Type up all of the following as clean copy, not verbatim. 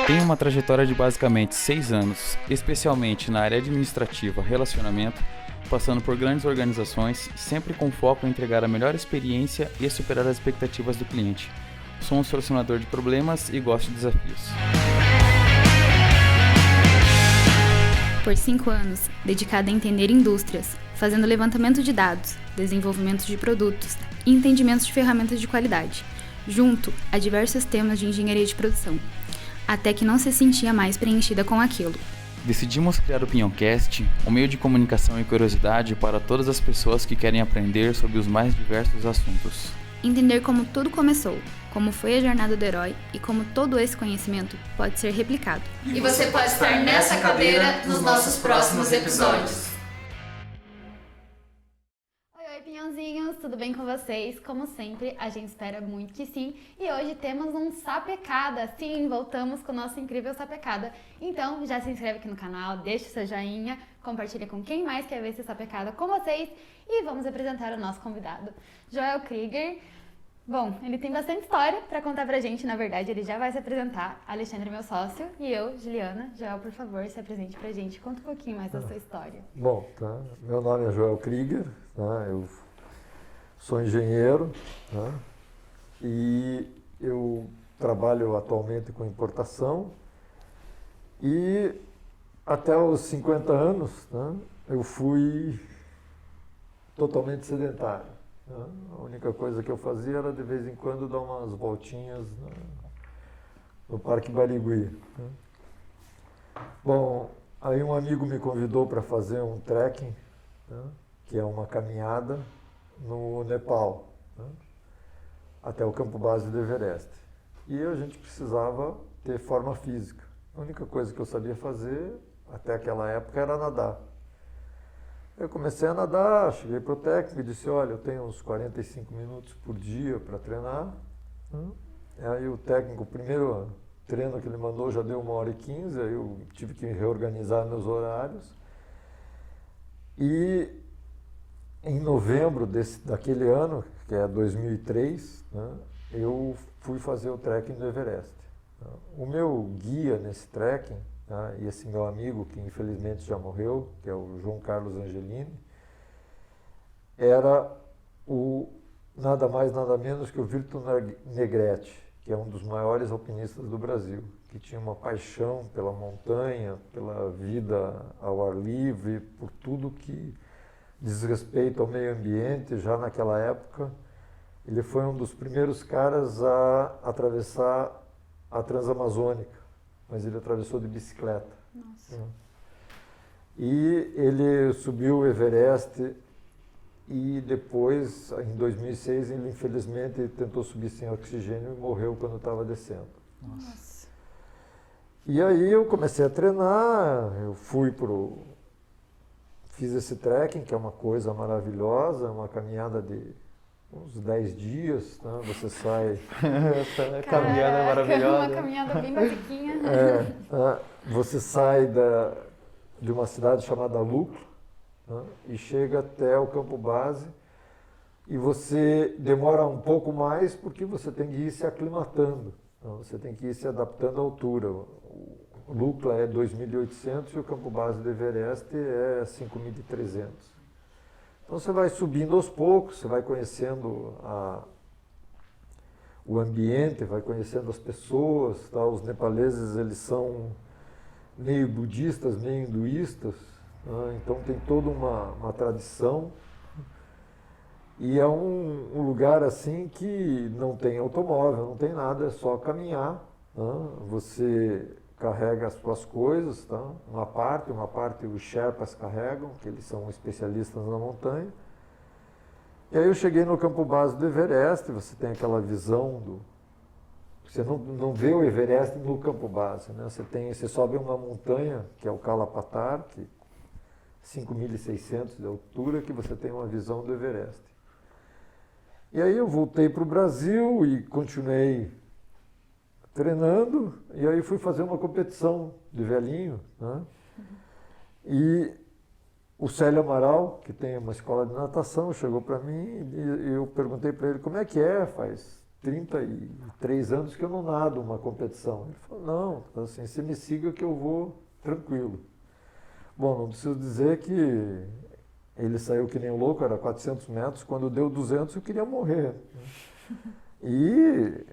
Tem uma trajetória de basicamente 6 anos, especialmente na área administrativa, relacionamento, passando por grandes organizações, sempre com foco em entregar a melhor experiência e superar as expectativas do cliente. Sou um solucionador de problemas e gosto de desafios. Por 5 anos, dedicada a entender indústrias, fazendo levantamento de dados, desenvolvimento de produtos e entendimentos de ferramentas de qualidade, junto a diversos temas de engenharia de produção, até que não se sentia mais preenchida com aquilo. Decidimos criar o Pinhoncast, um meio de comunicação e curiosidade para todas as pessoas que querem aprender sobre os mais diversos assuntos. Entender como tudo começou, como foi a jornada do herói e como todo esse conhecimento pode ser replicado. E você pode estar nessa cadeira nos nossos próximos episódios. Oi, pinhãozinhos, tudo bem com vocês? Como sempre, a gente espera muito que sim. E hoje temos um Sapecada. Sim, voltamos com o nosso incrível Sapecada. Então, já se inscreve aqui no canal, deixa o seu joinha, compartilha com quem mais quer ver esse Sapecada com vocês. E vamos apresentar o nosso convidado, Joel Krieger. Bom, ele tem bastante história para contar pra gente, na verdade, ele já vai se apresentar. Alexandre, meu sócio, e eu, Juliana. Joel, por favor, se apresente pra gente, conta um pouquinho mais da sua história. Bom, tá. Meu nome é Joel Krieger, tá? Eu sou engenheiro, tá? E eu trabalho atualmente com importação e até os 50 anos, tá? Eu fui totalmente sedentário. A única coisa que eu fazia era de vez em quando dar umas voltinhas no Parque Barigui. Bom, aí um amigo me convidou para fazer um trekking, que é uma caminhada no Nepal, até o campo base do Everest. E a gente precisava ter forma física. A única coisa que eu sabia fazer até aquela época era nadar. Eu comecei a nadar, cheguei para o técnico e disse, olha, eu tenho uns 45 minutos por dia para treinar. Aí o técnico, o primeiro treino que ele mandou já deu 1h15, aí eu tive que reorganizar meus horários. E em novembro daquele ano, que é 2003, eu fui fazer o trekking do Everest. O meu guia nesse trekking, e esse meu amigo, que infelizmente já morreu, que é o João Carlos Angelini, era nada mais, nada menos que o Virto Negrete, que é um dos maiores alpinistas do Brasil, que tinha uma paixão pela montanha, pela vida ao ar livre, por tudo que diz respeito ao meio ambiente. Já naquela época, ele foi um dos primeiros caras a atravessar a Transamazônica, mas ele atravessou de bicicleta. Nossa. E ele subiu o Everest e depois, em 2006, ele infelizmente tentou subir sem oxigênio e morreu quando estava descendo. Nossa. E aí eu comecei a treinar, eu fiz esse trekking, que é uma coisa maravilhosa, uma caminhada de uns 10 dias, tá? Você sai... Essa caminhada é maravilhosa. Uma caminhada bem basiquinha. Você sai de uma cidade chamada Lucro, e chega até o campo base, e você demora um pouco mais porque você tem que ir se aclimatando, você tem que ir se adaptando à altura. O Lucro é 2.800 e o campo base do Everest é 5.300. Então você vai subindo aos poucos, você vai conhecendo o ambiente, vai conhecendo as pessoas. Tá? Os nepaleses, eles são meio budistas, meio hinduístas, então tem toda uma tradição. E é um lugar assim que não tem automóvel, não tem nada, é só caminhar. Você carrega as suas coisas, tá? uma parte os Sherpas carregam, que eles são especialistas na montanha. E aí eu cheguei no campo base do Everest, você tem aquela visão você não vê o Everest no campo base, né? Você sobe uma montanha, que é o Kalapatar, que 5.600 de altura, que você tem uma visão do Everest. E aí eu voltei para o Brasil e continuei treinando, e aí fui fazer uma competição de velhinho, E o Célio Amaral, que tem uma escola de natação, chegou para mim e eu perguntei para ele como é que é, faz 33 anos que eu não nado uma competição. Ele falou, não, assim, você me siga que eu vou tranquilo. Bom, não preciso dizer que ele saiu que nem um louco, era 400 metros, quando deu 200 eu queria morrer. E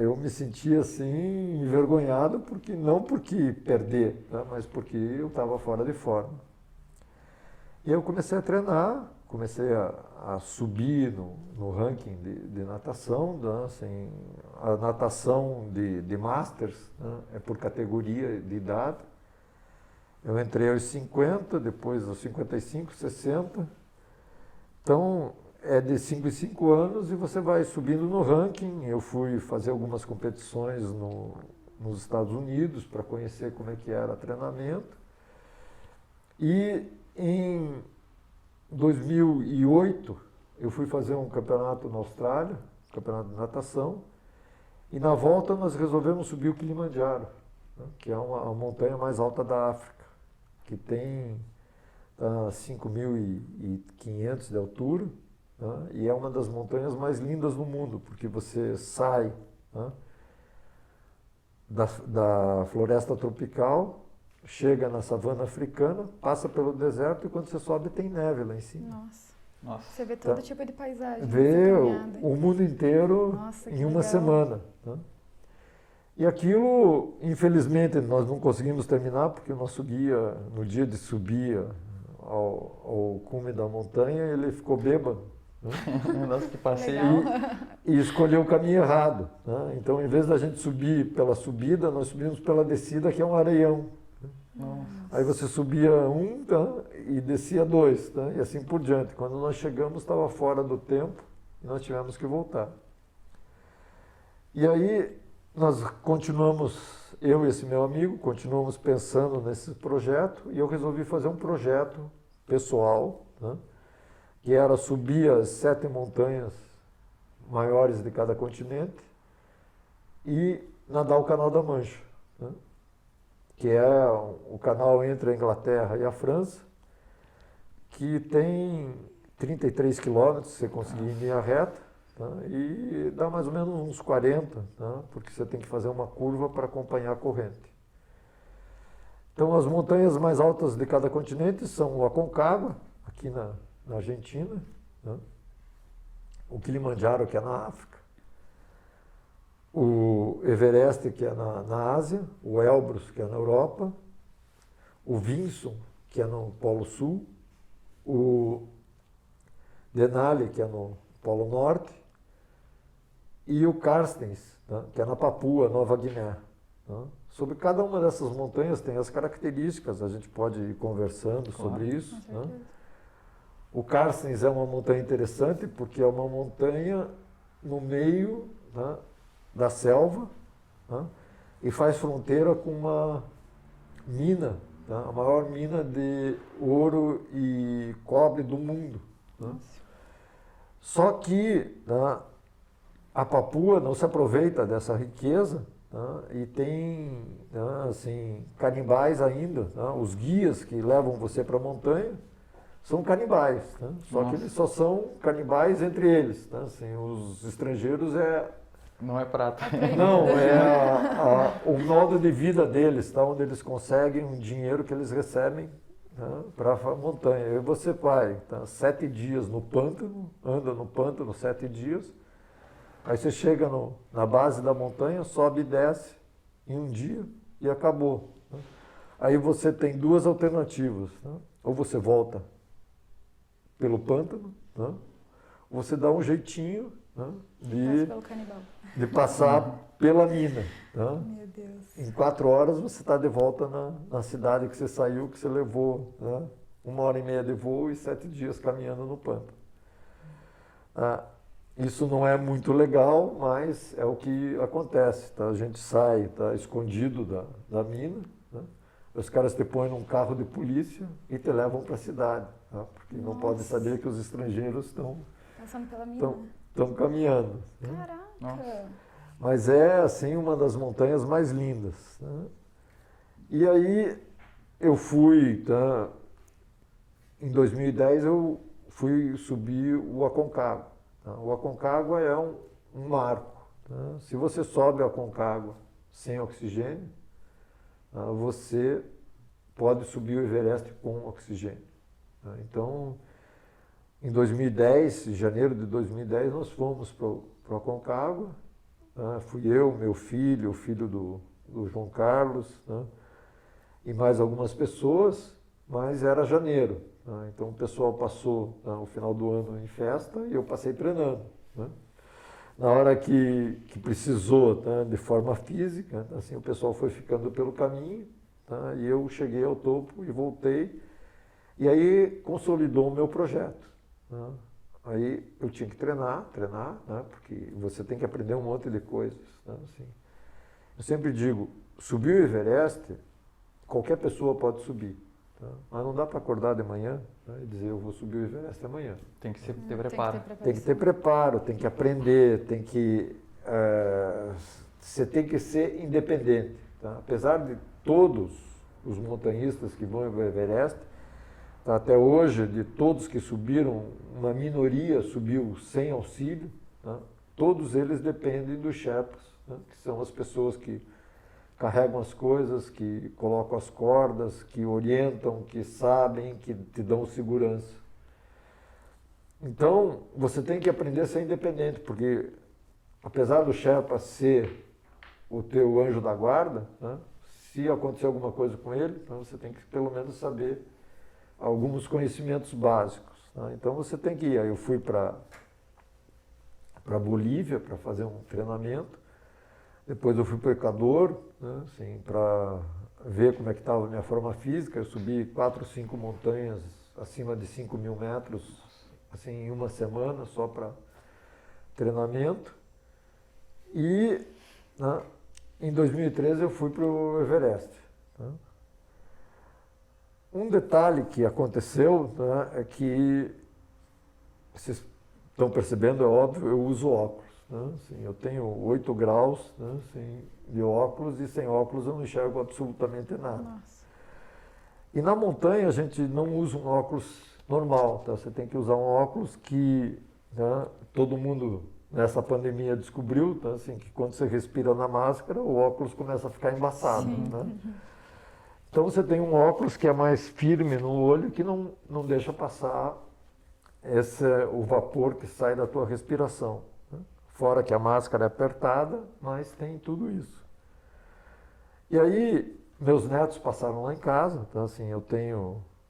eu me sentia assim, envergonhado, não porque perder, mas porque eu estava fora de forma. E aí eu comecei a treinar, comecei a subir no ranking de natação, assim, a natação de Masters, é por categoria de idade. Eu entrei aos 50, depois aos 55, 60. Então, é de 5 em 5 anos e você vai subindo no ranking. Eu fui fazer algumas competições nos Estados Unidos para conhecer como é que era treinamento. E em 2008, eu fui fazer um campeonato na Austrália, campeonato de natação, e na volta nós resolvemos subir o Kilimanjaro, que é a montanha mais alta da África, que tem 5.500 de altura, e é uma das montanhas mais lindas do mundo, porque você sai da floresta tropical, chega na savana africana, passa pelo deserto e quando você sobe tem neve lá em cima. Nossa. Você vê todo tipo de paisagem. Vê o mundo inteiro em uma semana. E aquilo, infelizmente, nós não conseguimos terminar porque o nosso guia, no dia de subir ao cume da montanha, ele ficou bêbado. Nossa, que passeio. E escolheu o caminho errado. Então, em vez da gente subir pela subida, nós subimos pela descida, que é um areião. Nossa. Aí você subia e descia 2, e assim por diante. Quando nós chegamos, estava fora do tempo e nós tivemos que voltar. E aí nós continuamos, eu e esse meu amigo, continuamos pensando nesse projeto e eu resolvi fazer um projeto pessoal, que era subir as 7 montanhas maiores de cada continente e nadar o Canal da Mancha, que é o canal entre a Inglaterra e a França, que tem 33 quilômetros, se você conseguir em linha reta, e dá mais ou menos uns 40, porque você tem que fazer uma curva para acompanhar a corrente. Então, as montanhas mais altas de cada continente são o Aconcagua, aqui na Argentina, o Kilimanjaro, que é na África, o Everest, que é na Ásia, o Elbrus, que é na Europa, o Vinson, que é no Polo Sul, o Denali, que é no Polo Norte, e o Carstens, que é na Papua Nova Guiné. Sobre cada uma dessas montanhas tem as características, a gente pode ir conversando sobre isso. O Carstens é uma montanha interessante porque é uma montanha no meio da selva, e faz fronteira com uma mina, a maior mina de ouro e cobre do mundo. Só que a Papua não se aproveita dessa riqueza, e tem assim, canibais ainda. Os guias que levam você para a montanha são canibais, só que eles só são canibais entre eles. Assim, os estrangeiros não é prato. Não, é o modo de vida deles, onde eles conseguem um dinheiro que eles recebem para a montanha. E você vai 7 dias no pântano, anda no pântano 7 dias, aí você chega na base da montanha, sobe e desce em um dia e acabou. Aí você tem 2 alternativas. Ou você volta pelo pântano, ou você dá um jeitinho de passar pela mina. Meu Deus. Em 4 horas você está de volta na cidade que você saiu, que você levou 1h30 de voo e 7 dias caminhando no pântano. Isso não é muito legal, mas é o que acontece. A gente sai, está escondido da mina, os caras te põem num carro de polícia e te levam para a cidade, porque não podem saber que os estrangeiros estão passando pela mina. Estão caminhando. Caraca! Mas é, assim, uma das montanhas mais lindas. E aí eu fui, em 2010 eu fui subir o Aconcagua. O Aconcagua é um marco. Tá? Se você sobe a Aconcagua sem oxigênio, você pode subir o Everest com oxigênio. Tá? Então, em 2010, em janeiro de 2010, nós fomos para o Aconcagua. Fui eu, meu filho, o filho do João Carlos, né? E mais algumas pessoas, mas era janeiro. Né? Então o pessoal passou o final do ano em festa e eu passei treinando. Né? Na hora que precisou, tá, de forma física, assim, o pessoal foi ficando pelo caminho, tá, e eu cheguei ao topo e voltei. E aí consolidou o meu projeto. Né? Aí eu tinha que treinar, né, porque você tem que aprender um monte de coisas. Né, assim. Eu sempre digo, subir o Everest, qualquer pessoa pode subir. Tá? Mas não dá para acordar de manhã, né, e dizer eu vou subir o Everest amanhã. Tem que ter preparo. Tem que ter preparo, tem que aprender, tem que... você tem que ser independente. Tá? Apesar de todos os montanhistas que vão ao Everest, tá, até hoje, de todos que subiram, uma minoria subiu sem auxílio. Tá? Todos eles dependem dos Sherpas, né, que são as pessoas que carregam as coisas, que colocam as cordas, que orientam, que sabem, que te dão segurança. Então, você tem que aprender a ser independente, porque apesar do Sherpa ser o teu anjo da guarda, né, se acontecer alguma coisa com ele, então você tem que pelo menos saber alguns conhecimentos básicos. Né? Então você tem que ir. Aí eu fui para Bolívia para fazer um treinamento. Depois eu fui para o Equador, né, assim, para ver como é que estava a minha forma física. Eu subi 4 ou 5 montanhas acima de 5.000 metros, assim, em uma semana, só para treinamento. E, né, em 2013 eu fui para o Everest. Tá? Um detalhe que aconteceu, né, é que, vocês estão percebendo, é óbvio, eu uso óculos. Né, assim, eu tenho 8 graus, né, assim, de óculos, e sem óculos eu não enxergo absolutamente nada. Nossa. E na montanha a gente não usa um óculos normal, tá? Você tem que usar um óculos que, né, todo mundo nessa pandemia descobriu, tá? Assim, que quando você respira na máscara, o óculos começa a ficar embaçado. Né? Então você tem um óculos que é mais firme no olho, que não deixa passar o vapor que sai da tua respiração. Né? Fora que a máscara é apertada, mas tem tudo isso. E aí, meus netos passaram lá em casa, então assim,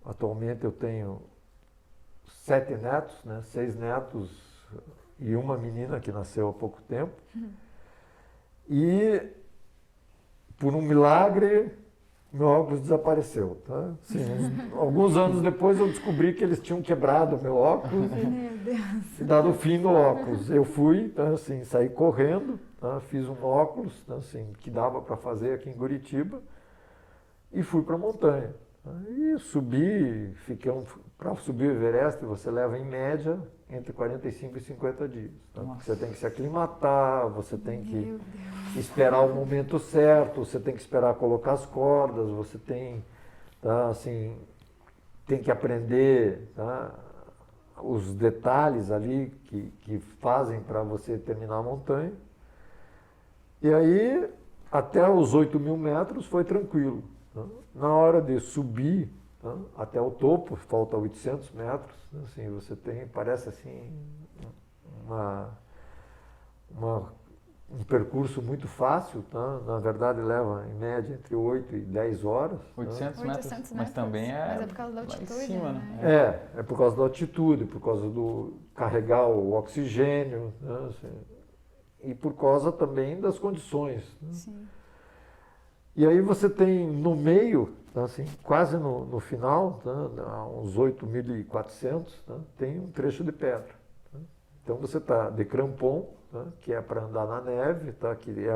atualmente eu tenho 7 netos, né? 6 netos e uma menina que nasceu há pouco tempo. E, por um milagre, meu óculos desapareceu. Tá? Assim, alguns anos depois eu descobri que eles tinham quebrado meu óculos e dado fim no óculos. Eu fui, tá, assim, saí correndo, tá, fiz um óculos, tá, assim, que dava para fazer aqui em Curitiba, e fui para a montanha. Aí subi, para subir o Everest você leva em média entre 45 e 50 dias. Tá? Você tem que se aclimatar, você tem que esperar o momento certo, você tem que esperar colocar as cordas, você tem, tá, assim, tem que aprender, tá, os detalhes ali que fazem para você terminar a montanha. E aí, até os 8.000 metros foi tranquilo. Tá? Na hora de subir, tá, até o topo, falta 800 metros, assim, você tem, parece assim, um percurso muito fácil, tá? Na verdade leva em média entre 8 e 10 horas. 800 tá? metros, mas também Mas é por causa da altitude, lá em cima, né? É por causa da altitude, por causa do carregar o oxigênio, né? Assim, e por causa também das condições. Né? Sim. E aí você tem no meio, assim, quase no final, tá, uns 8.400, tá, tem um trecho de pedra. Tá? Então você está de crampon, tá, que é para andar na neve, tá, que é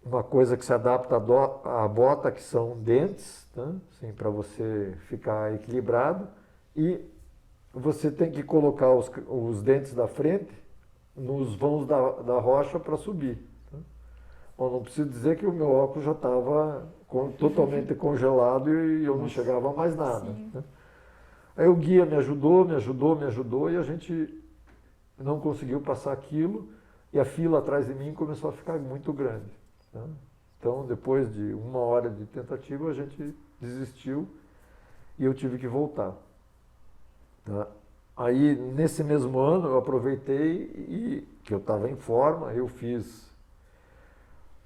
uma coisa que se adapta à bota, que são dentes, tá, assim, para você ficar equilibrado, e você tem que colocar os dentes da frente nos vãos da rocha para subir. Bom, não preciso dizer que o meu óculos já estava totalmente congelado e eu não chegava a mais nada. Né? Aí o guia me ajudou e a gente não conseguiu passar aquilo. e a fila atrás de mim começou a ficar muito grande. Tá? Então, depois de 1 hora de tentativa, a gente desistiu e eu tive que voltar. Tá? Aí, nesse mesmo ano, eu aproveitei e, que eu estava em forma, eu fiz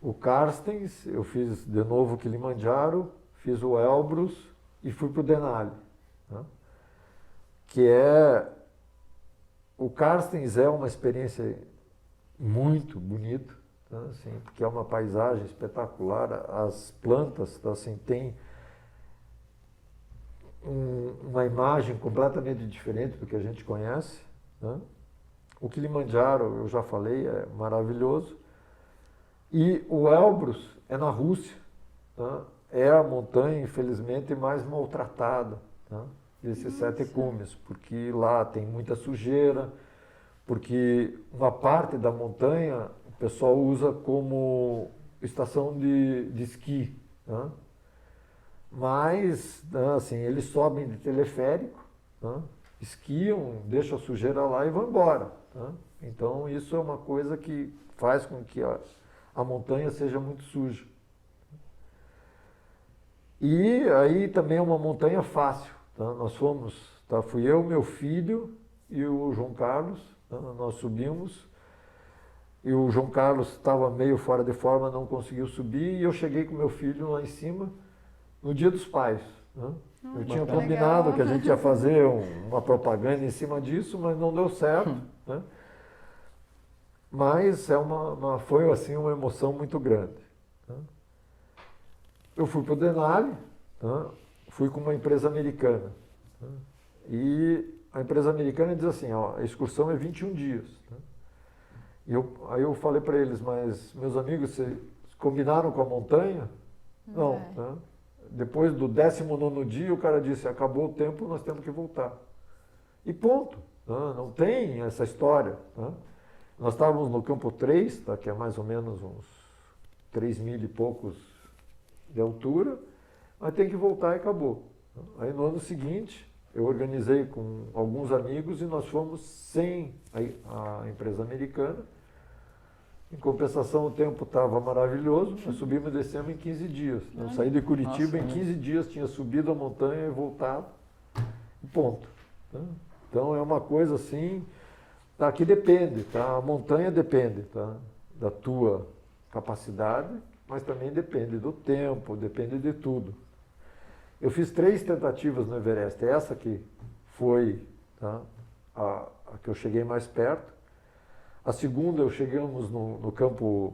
o Carstens, eu fiz de novo o Kilimanjaro, fiz o Elbrus e fui para o Denali. Tá? Que é... O Carstens é uma experiência muito bonita, tá? Assim, porque é uma paisagem espetacular, as plantas, tá? Assim, tem uma imagem completamente diferente do que a gente conhece. Tá? O Kilimanjaro, eu já falei, é maravilhoso. E o Elbrus é na Rússia. Tá? É a montanha, infelizmente, mais maltratada, tá? Desses 7 cumes, porque lá tem muita sujeira, porque uma parte da montanha o pessoal usa como estação de esqui. Tá? Mas, assim, eles sobem de teleférico, tá? Esquiam, deixam a sujeira lá e vão embora. Tá? Então, isso é uma coisa que faz com que a montanha seja muito suja. E aí também é uma montanha fácil. Tá? Nós fomos, tá? Fui eu, meu filho e o João Carlos, tá? Nós subimos, e o João Carlos estava meio fora de forma, não conseguiu subir, e eu cheguei com meu filho lá em cima no Dia dos Pais. Tá? Eu tinha combinado que a gente ia fazer uma propaganda em cima disso, mas não deu certo. Né? Mas foi assim uma emoção muito grande. Tá? Eu fui para o Denali, tá? Fui com uma empresa americana. Tá? E a empresa americana diz assim, ó, a excursão é 21 dias. Tá? Aí eu falei para eles, mas meus amigos, vocês combinaram com a montanha? Não. Tá? Depois do 19º dia, o cara disse, acabou o tempo, nós temos que voltar. E ponto. Tá? Não tem essa história. Tá? Nós estávamos no campo 3, tá? Que é mais ou menos uns 3.000 e poucos de altura, mas tem que voltar e acabou. Aí no ano seguinte, eu organizei com alguns amigos e nós fomos sem a empresa americana. Em compensação, o tempo estava maravilhoso, nós subimos e descemos em 15 dias. Eu saí de Curitiba, em 15 dias tinha subido a montanha e voltado, e ponto. Então é uma coisa assim, tá, que depende, tá? A montanha depende, tá? Da tua capacidade, mas também depende do tempo, depende de tudo. Eu fiz 3 tentativas no Everest, essa que foi, tá, a que eu cheguei mais perto. A segunda, chegamos no campo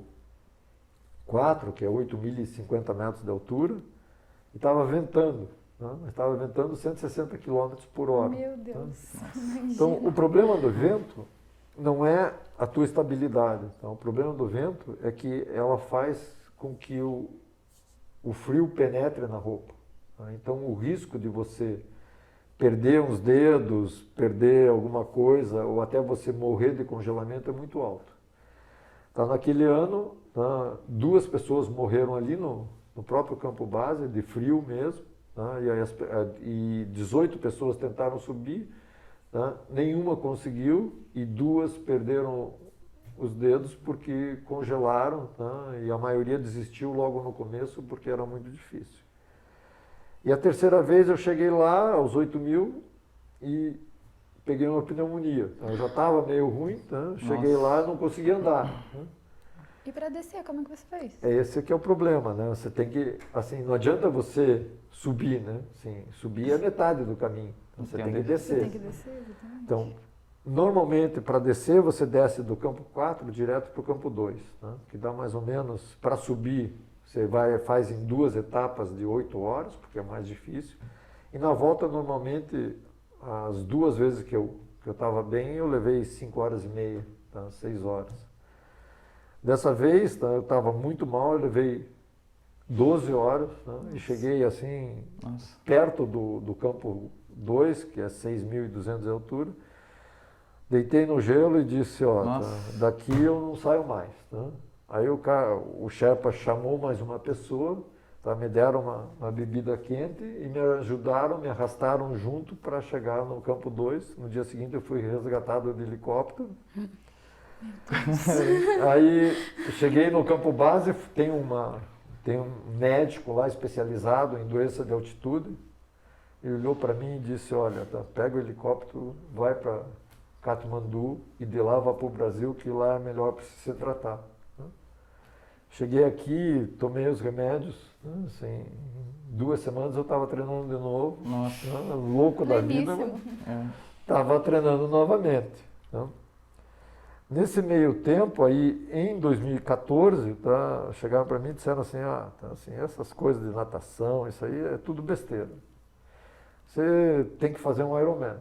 4, que é 8.050 metros de altura, e estava ventando. Tá? Estava ventando 160 km por hora. Meu Deus. Tá? Então, o problema do vento não é a tua estabilidade. Tá? O problema do vento é que ela faz com que o frio penetre na roupa. Tá? Então, o risco de você perder uns dedos, perder alguma coisa, ou até você morrer de congelamento é muito alto. Tá? Naquele ano, tá, 2 pessoas morreram ali no próprio campo base, de frio mesmo, tá? E 18 pessoas tentaram subir, tá? Nenhuma conseguiu e 2 perderam os dedos porque congelaram, tá? E a maioria desistiu logo no começo porque era muito difícil. E a terceira vez eu cheguei lá aos 8.000 e peguei uma pneumonia. Eu já estava meio ruim, tá? Cheguei lá e não conseguia andar. Tá? E para descer, como é que você fez? Esse que é o problema, né? Você tem que, assim, não adianta você subir, né? Assim, subir é metade do caminho. Então, você tem que descer. Você tem que descer, exatamente. Então, normalmente, para descer, você desce do campo 4 direto para o campo 2, tá? Que dá mais ou menos, para subir, você faz em 2 etapas de 8 horas, porque é mais difícil. E na volta, normalmente, as 2 vezes que eu estava bem, eu levei 5 horas e meia, tá? 6 horas. Dessa vez, tá, eu estava muito mal, eu levei 12 horas, tá? E cheguei assim, perto do campo 2, que é 6.200 de altura. Deitei no gelo e disse, ó, tá, daqui eu não saio mais. Tá? Aí o Sherpa chamou mais uma pessoa, tá, me deram uma bebida quente e me ajudaram, me arrastaram junto para chegar no campo 2. No dia seguinte eu fui resgatado de helicóptero. Aí cheguei no campo base, tem um médico lá especializado em doença de altitude. Ele olhou para mim e disse, olha, tá, pega o helicóptero, vai para Katmandu e de lá vai para o Brasil, que lá é melhor para se tratar. Cheguei aqui, tomei os remédios, assim, em 2 semanas eu estava treinando de novo. Nossa. Louco da vida, estava treinando novamente. Nesse meio tempo, aí, em 2014, chegaram para mim e disseram assim, assim, essas coisas de natação, isso aí é tudo besteira. Você tem que fazer um Ironman.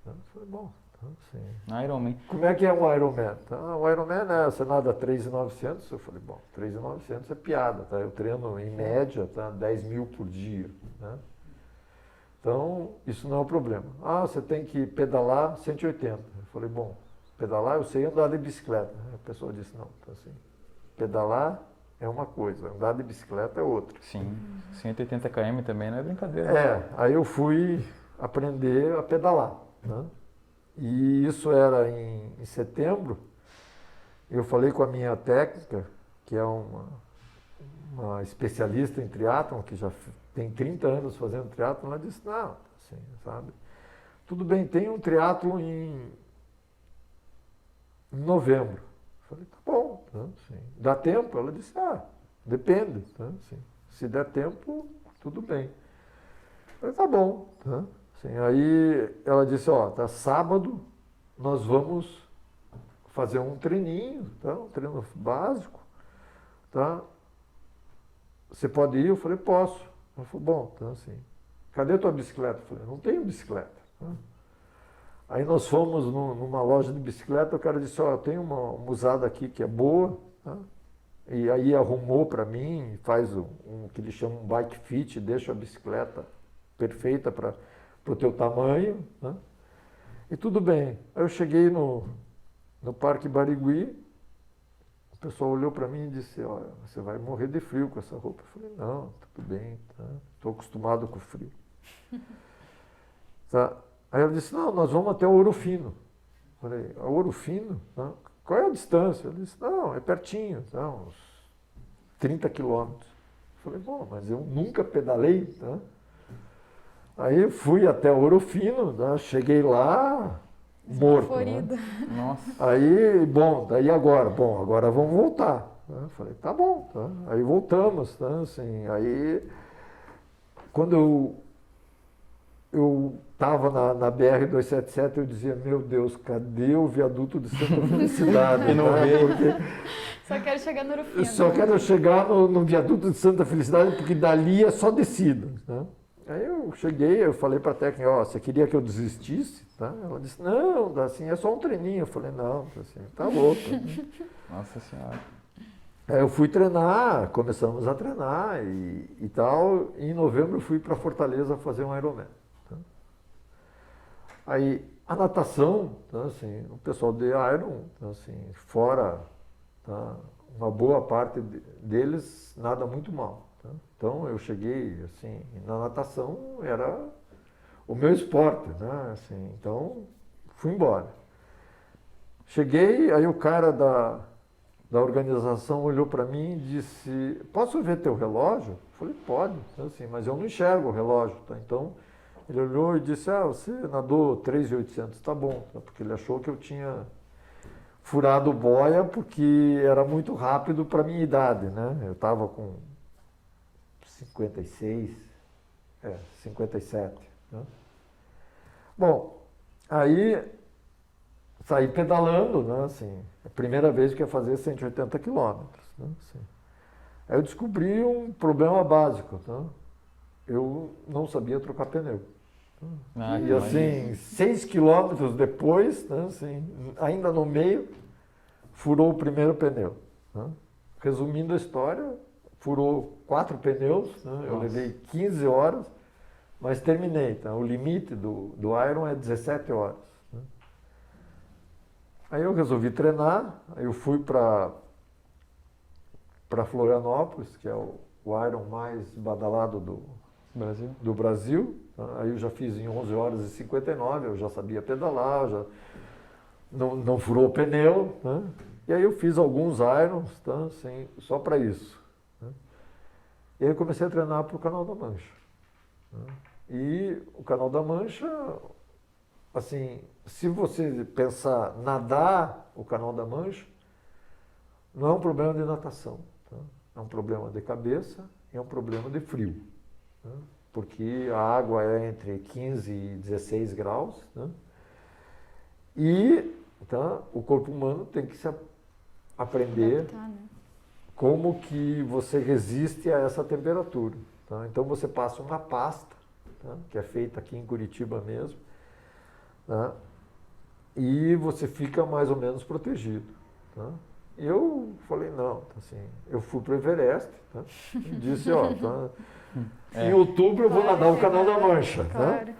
Eu falei, bom, assim, Ironman. como é que é um Ironman? O Ironman é, você nada 3.900, eu falei, bom, 3.900 é piada, tá? Eu treino em média, 10 mil por dia, né? Então, isso não é um problema. Você tem que pedalar 180. Eu falei, bom, pedalar eu sei andar de bicicleta. A pessoa disse, não, assim, pedalar é uma coisa, andar de bicicleta é outra. Sim, 180 km também não é brincadeira. Aí eu fui aprender a pedalar, né? E isso era em setembro. Eu falei com a minha técnica, que é uma especialista em triatlon, que já tem 30 anos fazendo triatlon. Ela disse, não, assim, sabe, tudo bem, tem um triatlon em novembro. Eu falei, tá bom, né? Assim, dá tempo? Ela disse, depende, né? Assim, se der tempo, tudo bem. Eu falei, tá bom, né? Assim, aí ela disse, tá sábado, nós vamos fazer um treininho, tá? Um treino básico, tá? Você pode ir? Eu falei, posso. Ela falou, bom, então assim, cadê a tua bicicleta? Eu falei, não tenho bicicleta. Tá? Aí nós fomos numa loja de bicicleta, o cara disse, eu tenho uma usada aqui que é boa, tá? E aí arrumou para mim, faz um que eles chamam um bike fit, deixa a bicicleta perfeita para o teu tamanho, né? E tudo bem. Aí eu cheguei no Parque Barigui, o pessoal olhou para mim e disse, olha, você vai morrer de frio com essa roupa. Eu falei, não, tudo bem, estou acostumado com o frio. Tá? Aí ela disse, não, nós vamos até o Ouro Fino. Eu falei, Ouro Fino? Não. Qual é a distância? Ela disse, não, é pertinho, uns 30 quilômetros. Eu falei, bom, mas eu nunca pedalei, tá? Aí eu fui até Ouro Fino, tá? Cheguei lá, morto. Né? Nossa. Aí, bom, daí agora? Bom, agora vamos voltar. Tá? Eu falei, tá bom. Tá? Aí voltamos, tá? Assim, aí, quando eu estava na BR-277, eu dizia, meu Deus, cadê o viaduto de Santa Felicidade? E não veio. Só quero chegar no Ouro Fino. Eu só quero chegar no viaduto de Santa Felicidade, porque dali é só descida. Tá? Aí eu cheguei, eu falei para a técnica, você queria que eu desistisse? Tá? Ela disse, não, assim, é só um treininho. Eu falei, não, assim, tá louco. Nossa Senhora. Aí eu fui treinar, começamos a treinar e tal. E em novembro eu fui para Fortaleza fazer um Ironman. Tá? Aí a natação, tá, assim, o pessoal de Iron, tá, assim, fora, tá, uma boa parte deles nada muito mal. Tá? Então eu cheguei, assim, na natação era o meu esporte, né? Assim, então fui embora. Cheguei, aí o cara da organização olhou para mim e disse, posso ver teu relógio? Eu falei, pode, assim, mas eu não enxergo o relógio, tá? Então ele olhou e disse, você nadou 3.800, tá bom, tá? Porque ele achou que eu tinha furado boia porque era muito rápido para minha idade, né? Eu estava com 57. Né? Bom, aí saí pedalando, né? Assim, a primeira vez que ia fazer 180 quilômetros. Né? Assim. Aí eu descobri um problema básico. Tá? Eu não sabia trocar pneu. E assim, 6 quilômetros depois, né? Assim, ainda no meio, furou o primeiro pneu. Né? Resumindo a história, furou 4 pneus, né? Eu levei 15 horas, mas terminei. Tá? O limite do Iron é 17 horas. Né? Aí eu resolvi treinar, aí eu fui para Florianópolis, que é o Iron mais badalado do Brasil. Tá? Aí eu já fiz em 11 horas e 59, eu já sabia pedalar, não furou o pneu, né? E aí eu fiz alguns irons, tá? Assim, só para isso. Né? E aí eu comecei a treinar para o Canal da Mancha. Né? E o Canal da Mancha, assim, se você pensar nadar o Canal da Mancha, não é um problema de natação, tá? É um problema de cabeça e é um problema de frio. Né? Porque a água é entre 15 e 16 graus, né? E tá, o corpo humano tem que se aprender Adaptar, né? como que você resiste a essa temperatura. Tá? Então você passa uma pasta, tá? Que é feita aqui em Curitiba mesmo, tá? E você fica mais ou menos protegido. Tá? Eu falei, não, assim, eu fui para o Everest, tá? E disse, ó, tá? Em outubro eu vou nadar o Canal da Mancha. Claro.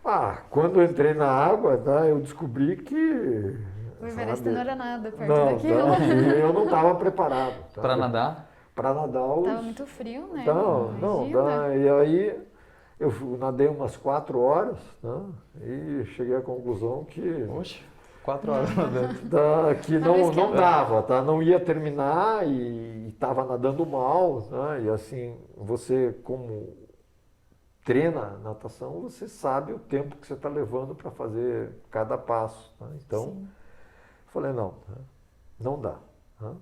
Tá? Quando eu entrei na água, tá, eu descobri que... O Everest não era nada perto não, daquilo. tá, eu não estava preparado. Tá? Para nadar? Para nadar os... Tava muito frio, né? Não, tá, e aí eu nadei umas 4 horas, tá, e cheguei à conclusão que... Oxe, 4 horas nadando. Tá, que não dava, tá, não ia terminar e estava nadando mal, tá, e assim, você como treina natação, você sabe o tempo que você está levando para fazer cada passo. Tá? Então, falei, não dá. Tá?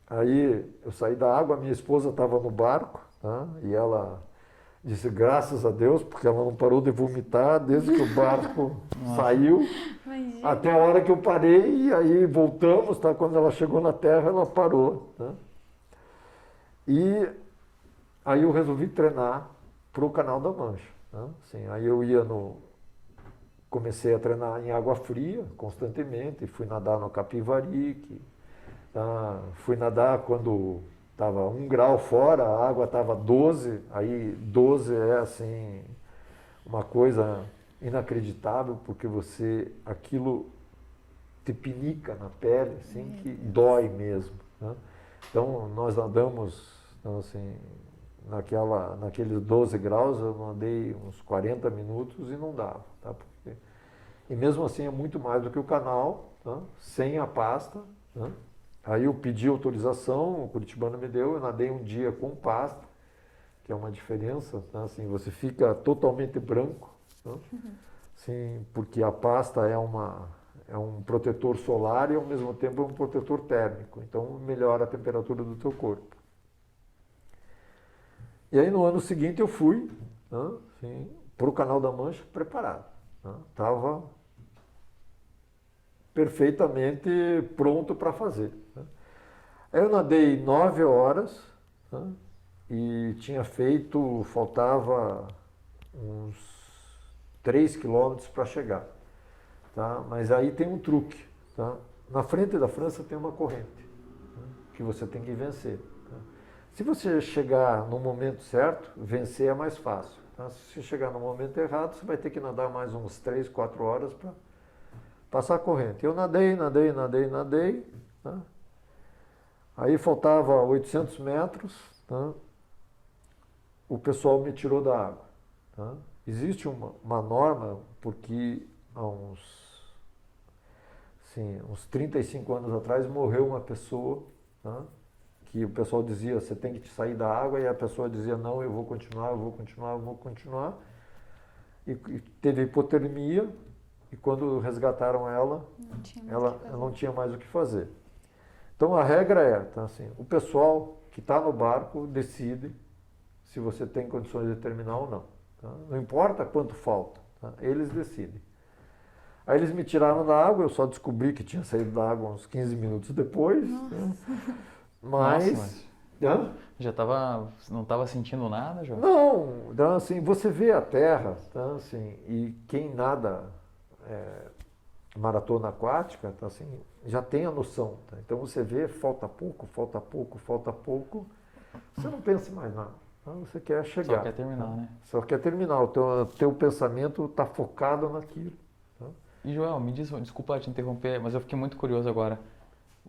Aí eu saí da água, minha esposa estava no barco, tá? E ela disse, graças a Deus, porque ela não parou de vomitar desde que o barco saiu, Imagina. até a hora que eu parei, e aí voltamos, tá? Quando ela chegou na terra, ela parou. Tá? E aí eu resolvi treinar para o Canal da Mancha. Né? Assim, aí eu comecei a treinar em água fria constantemente, fui nadar no Capivari, tá? Fui nadar quando estava 1 grau fora, a água estava 12, aí 12 é assim, uma coisa inacreditável, porque aquilo te pinica na pele, assim, que dói mesmo. Né? Então nós nadamos, então, assim, naqueles 12 graus, eu nadei uns 40 minutos e não dava. Tá? E mesmo assim é muito mais do que o canal, tá? Sem a pasta. Tá? Aí eu pedi autorização, o curitibano me deu, eu nadei um dia com pasta, que é uma diferença, tá? Assim, você fica totalmente branco, tá? Assim, porque a pasta é um protetor solar e ao mesmo tempo é um protetor térmico, então melhora a temperatura do teu corpo. E aí no ano seguinte eu fui, tá, assim, para o Canal da Mancha preparado. Estava perfeitamente pronto para fazer. Tá. Aí eu nadei 9 horas, tá, e faltava uns 3 quilômetros para chegar. Tá. Mas aí tem um truque. Tá. Na frente da França tem uma corrente, tá, que você tem que vencer. Se você chegar no momento certo, vencer é mais fácil. Tá? Se você chegar no momento errado, você vai ter que nadar mais uns 3, 4 horas para passar a corrente. Eu nadei. Tá? Aí faltava 800 metros, tá? O pessoal me tirou da água. Tá? Existe uma norma, porque há uns 35 anos atrás morreu uma pessoa, tá? Que o pessoal dizia, você tem que sair da água, e a pessoa dizia, não, eu vou continuar. E teve hipotermia, e quando resgataram ela não tinha mais o que fazer. Então a regra é, tá, assim, o pessoal que está no barco decide se você tem condições de terminar ou não. Tá? Não importa quanto falta, tá? Eles decidem. Aí eles me tiraram da água, eu só descobri que tinha saído da água uns 15 minutos depois. Né? Mas não estava sentindo nada, João? Não, então, assim, você vê a terra, tá, assim, e quem nada maratona aquática, tá, assim, já tem a noção. Tá? Então você vê, falta pouco, você não pensa mais nada. Tá? Você quer chegar. Só quer terminar, tá? né? Só quer terminar. O teu pensamento está focado naquilo. Tá? E Joel, me diz, desculpa te interromper, mas eu fiquei muito curioso agora.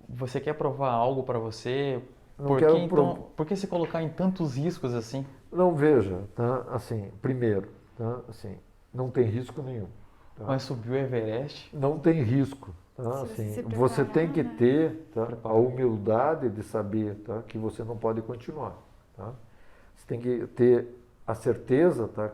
Você quer provar algo para você? Por que se colocar em tantos riscos assim? Não, veja, tá? Assim, primeiro, tá? Assim, não tem risco nenhum. Tá? Mas subir o Everest? Não tem risco. Tá? Assim, você tem que ter, tá, a humildade de saber, tá, que você não pode continuar. Tá? Você tem que ter a certeza, tá,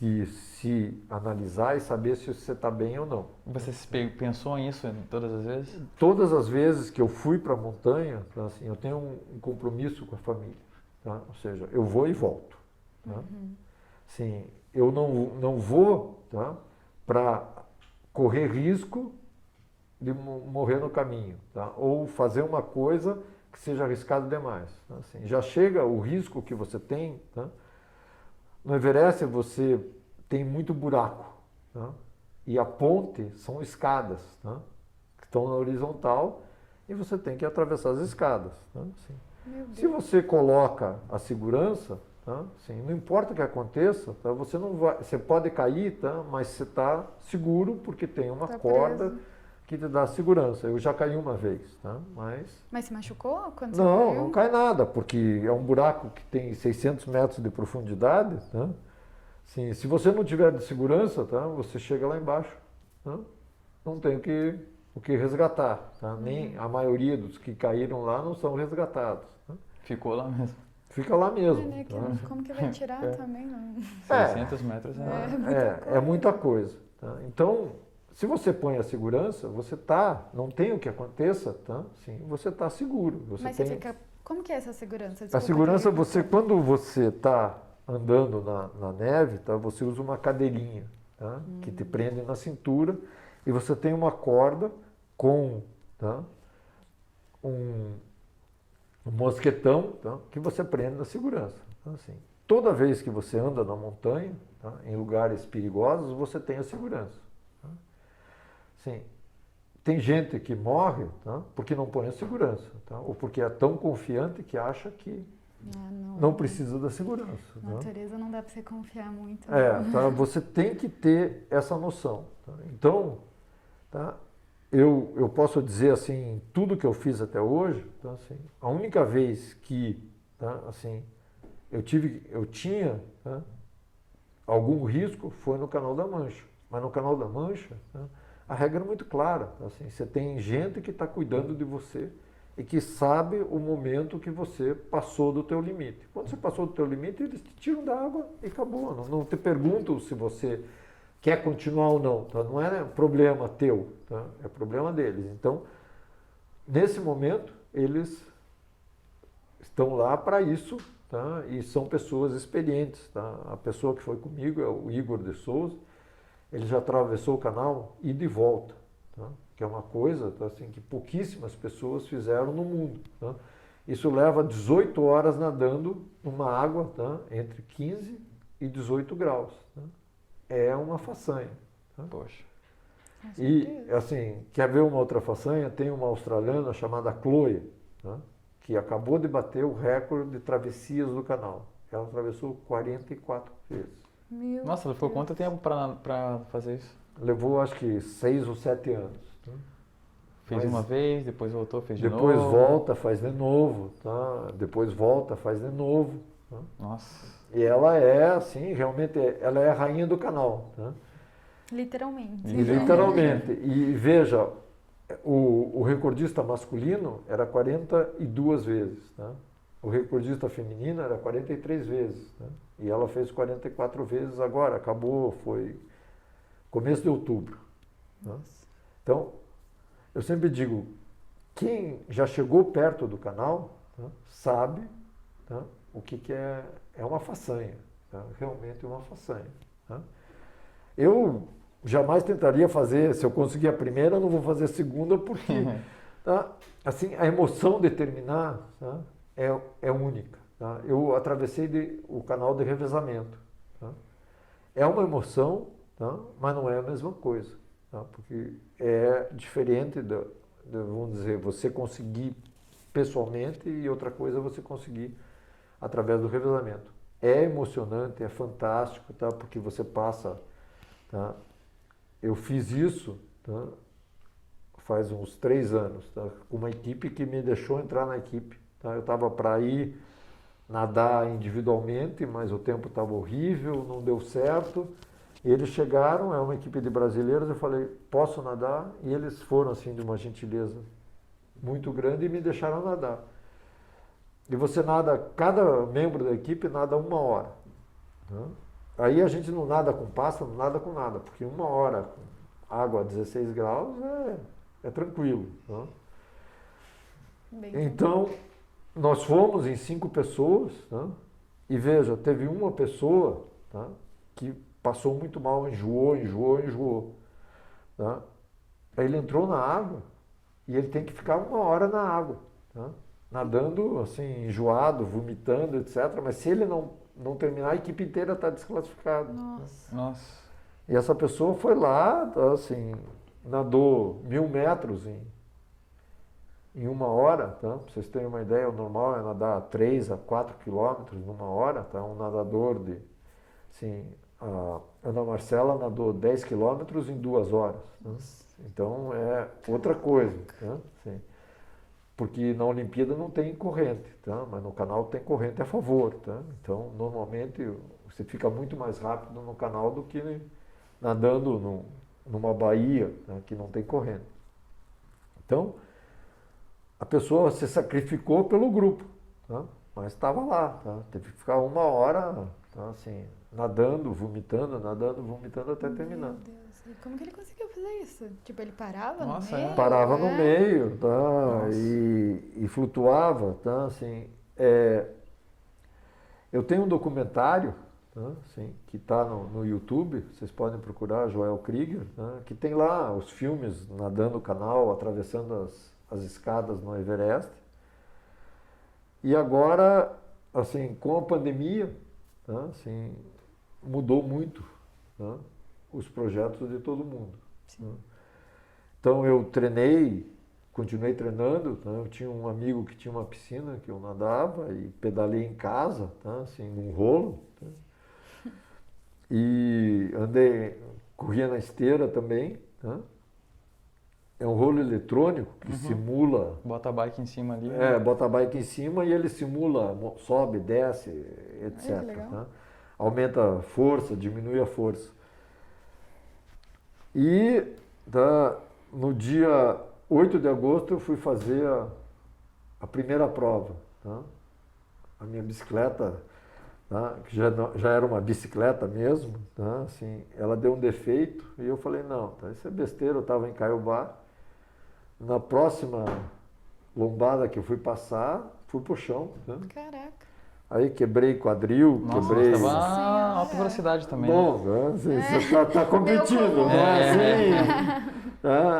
de se analisar e saber se você está bem ou não. Você pensou nisso todas as vezes? Todas as vezes que eu fui para a montanha, tá, assim, eu tenho um compromisso com a família. Tá? Ou seja, eu vou e volto. Tá? Sim, eu não vou, tá, para correr risco de morrer no caminho, tá? Ou fazer uma coisa que seja arriscado demais. Tá? Assim, já chega o risco que você tem. Tá? No Everest você tem muito buraco. Tá? E a ponte são escadas, tá, que estão na horizontal e você tem que atravessar as escadas. Tá? Assim, se você coloca a segurança, tá, assim, não importa o que aconteça, tá, você não vai, você pode cair, tá, mas você está seguro porque tem uma corda que te dá segurança. Eu já caí uma vez, tá, Mas se machucou quando você não, caiu? não cai nada, porque é um buraco que tem 600 metros de profundidade. Tá? Assim, se você não tiver de segurança, tá, você chega lá embaixo. Tá? Não tem o que resgatar. Tá? Nem a maioria dos que caíram lá não são resgatados. Tá? Ficou lá mesmo. Fica lá mesmo. Né, que Tá? como que vai tirar também? Não? 600 metros É muita coisa. Tá? Então, se você põe a segurança, você não tem o que aconteça, tá? Sim, você está seguro. Mas você fica, como que é essa segurança? A segurança, quando você está andando na neve, tá? Você usa uma cadeirinha, tá? Que te prende na cintura e você tem uma corda com, tá, um mosquetão, tá, que você prende na segurança. Então, assim, toda vez que você anda na montanha, tá, em lugares perigosos, você tem a segurança. Tá? Assim, tem gente que morre, tá, porque não põe a segurança, tá, ou porque é tão confiante que acha que não precisa da segurança. Na natureza não dá para você confiar muito. Tá, você tem que ter essa noção. Tá? Então, tá, eu posso dizer assim, tudo que eu fiz até hoje, tá, assim, a única vez que, tá, assim, eu tinha, tá, algum risco foi no Canal da Mancha. Mas no Canal da Mancha, tá, a regra é muito clara. Tá, assim, você tem gente que está cuidando de você e que sabe o momento que você passou do teu limite. Quando você passou do teu limite, eles te tiram da água e acabou. Não te perguntam se você quer continuar ou não. Tá? Não é problema teu, tá? É problema deles. Então, nesse momento, eles estão lá para isso, tá? E são pessoas experientes. Tá? A pessoa que foi comigo é o Igor de Souza. Ele já atravessou o canal ida e volta. Tá? Que é uma coisa, tá, assim, que pouquíssimas pessoas fizeram no mundo. Tá? Isso leva 18 horas nadando numa água, tá, entre 15 e 18 graus. Tá? É uma façanha. Tá? Poxa. E, assim, quer ver uma outra façanha? Tem uma australiana chamada Chloe, tá, que acabou de bater o recorde de travessias do canal. Ela atravessou 44 vezes. Nossa, ela ficou quanto tempo para fazer isso? Levou, acho que 6 ou 7 anos. Tá? Fez uma vez, depois voltou, fez de novo. Depois volta, faz de novo. Tá? Depois volta, faz de novo. Tá? Nossa. E ela é, assim, realmente, ela é a rainha do canal. Tá? Literalmente. Literalmente. E veja, o recordista masculino era 42 vezes. Tá? O recordista feminino era 43 vezes. Tá? E ela fez 44 vezes agora, acabou, foi começo de outubro. Tá? Então, eu sempre digo, quem já chegou perto do canal, tá, sabe, tá, o que é uma façanha. Tá? Realmente é uma façanha. Tá? Eu jamais tentaria fazer, se eu conseguir a primeira, eu não vou fazer a segunda, porque tá, assim, a emoção de terminar, tá, é única. Tá? Eu atravessei o canal de revezamento. Tá? É uma emoção, tá? Mas não é a mesma coisa. Tá? Porque é diferente, vamos dizer, você conseguir pessoalmente e outra coisa é você conseguir através do revezamento. É emocionante, é fantástico, tá? Porque você passa... Tá? Eu fiz isso, tá, faz uns 3 anos, tá, com uma equipe que me deixou entrar na equipe. Tá? Eu estava para ir nadar individualmente, mas o tempo estava horrível, não deu certo. Eles chegaram, é uma equipe de brasileiros, eu falei, posso nadar? E eles foram assim de uma gentileza muito grande e me deixaram nadar. E você nada, cada membro da equipe nada 1 hora. Né? Aí a gente não nada com pássaro, não nada com nada, porque 1 hora com água a 16 graus é tranquilo. Né? Então, nós fomos em 5 pessoas, né? E veja, teve uma pessoa, tá, que passou muito mal, enjoou. Tá? Aí ele entrou na água e ele tem que ficar 1 hora na água, tá? Nadando assim, enjoado, vomitando, etc. Mas se ele não terminar, a equipe inteira está desclassificada. Nossa. E essa pessoa foi lá, assim, nadou 1000 metros em 1 hora, tá? Para vocês terem uma ideia, o normal é nadar 3 a 4 quilômetros em 1 hora, tá? Um nadador de, assim, a Ana Marcela nadou 10 quilômetros em 2 horas. Né? Então é outra coisa, tá? Assim, porque na Olimpíada não tem corrente, tá? Mas no canal tem corrente a favor, tá? Então normalmente você fica muito mais rápido no canal do que nadando numa baía, tá? Que não tem corrente. Então a pessoa se sacrificou pelo grupo, tá? Mas estava lá, tá? Teve que ficar 1 hora, tá? Assim, nadando, vomitando até terminar. Meu Deus, e como que ele conseguiu fazer isso? Tipo, ele parava Nossa, no meio? Parava no meio, tá? E flutuava, tá? Assim, eu tenho um documentário, tá? Assim, que está no YouTube, vocês podem procurar, Joel Krieger, tá? Que tem lá os filmes nadando o canal, atravessando as escadas no Everest. E agora, assim, com a pandemia, tá? Assim, mudou muito, tá? Os projetos de todo mundo. Tá? Então eu continuei treinando, tá? Eu tinha um amigo que tinha uma piscina que eu nadava e pedalei em casa, tá? Assim, num rolo. Tá? E corria na esteira também, tá? É um rolo eletrônico que simula... Bota a bike em cima ali. Bota a bike em cima e ele simula, sobe, desce, etc. Tá? Aumenta a força, diminui a força. E tá, no dia 8 de agosto eu fui fazer a primeira prova. Tá? A minha bicicleta, tá, que já era uma bicicleta mesmo, tá, assim, ela deu um defeito e eu falei, não, tá, isso é besteira, eu estava em Caiobá. Na próxima lombada que eu fui passar, fui pro chão. Né? Caraca. Aí quebrei quadril, Nossa, quebrei... Você estava a alta velocidade também. Bom, né? Assim, você está competindo, né?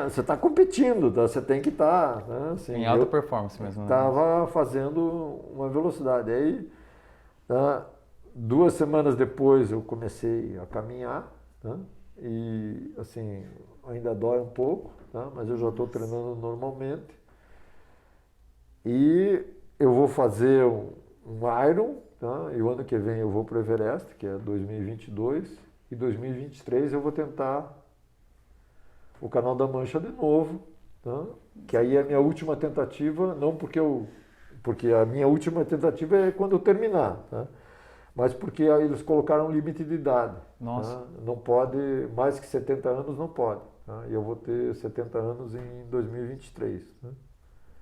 Assim, você está competindo, tá? Você tem que estar... Né? Assim, em alta performance mesmo. Estava fazendo uma velocidade. Aí, tá? 2 semanas depois eu comecei a caminhar, tá? E assim, ainda dói um pouco, tá? Mas eu já estou treinando normalmente. E eu vou fazer um Iron, tá? E o ano que vem eu vou para o Everest, que é 2022, e 2023 eu vou tentar o Canal da Mancha de novo, tá? Que aí é a minha última tentativa, não porque a minha última tentativa é quando eu terminar, tá? Mas porque aí eles colocaram um limite de idade. Nossa. Tá? Não pode, mais que 70 anos não pode. Tá? E eu vou ter 70 anos em 2023. Tá?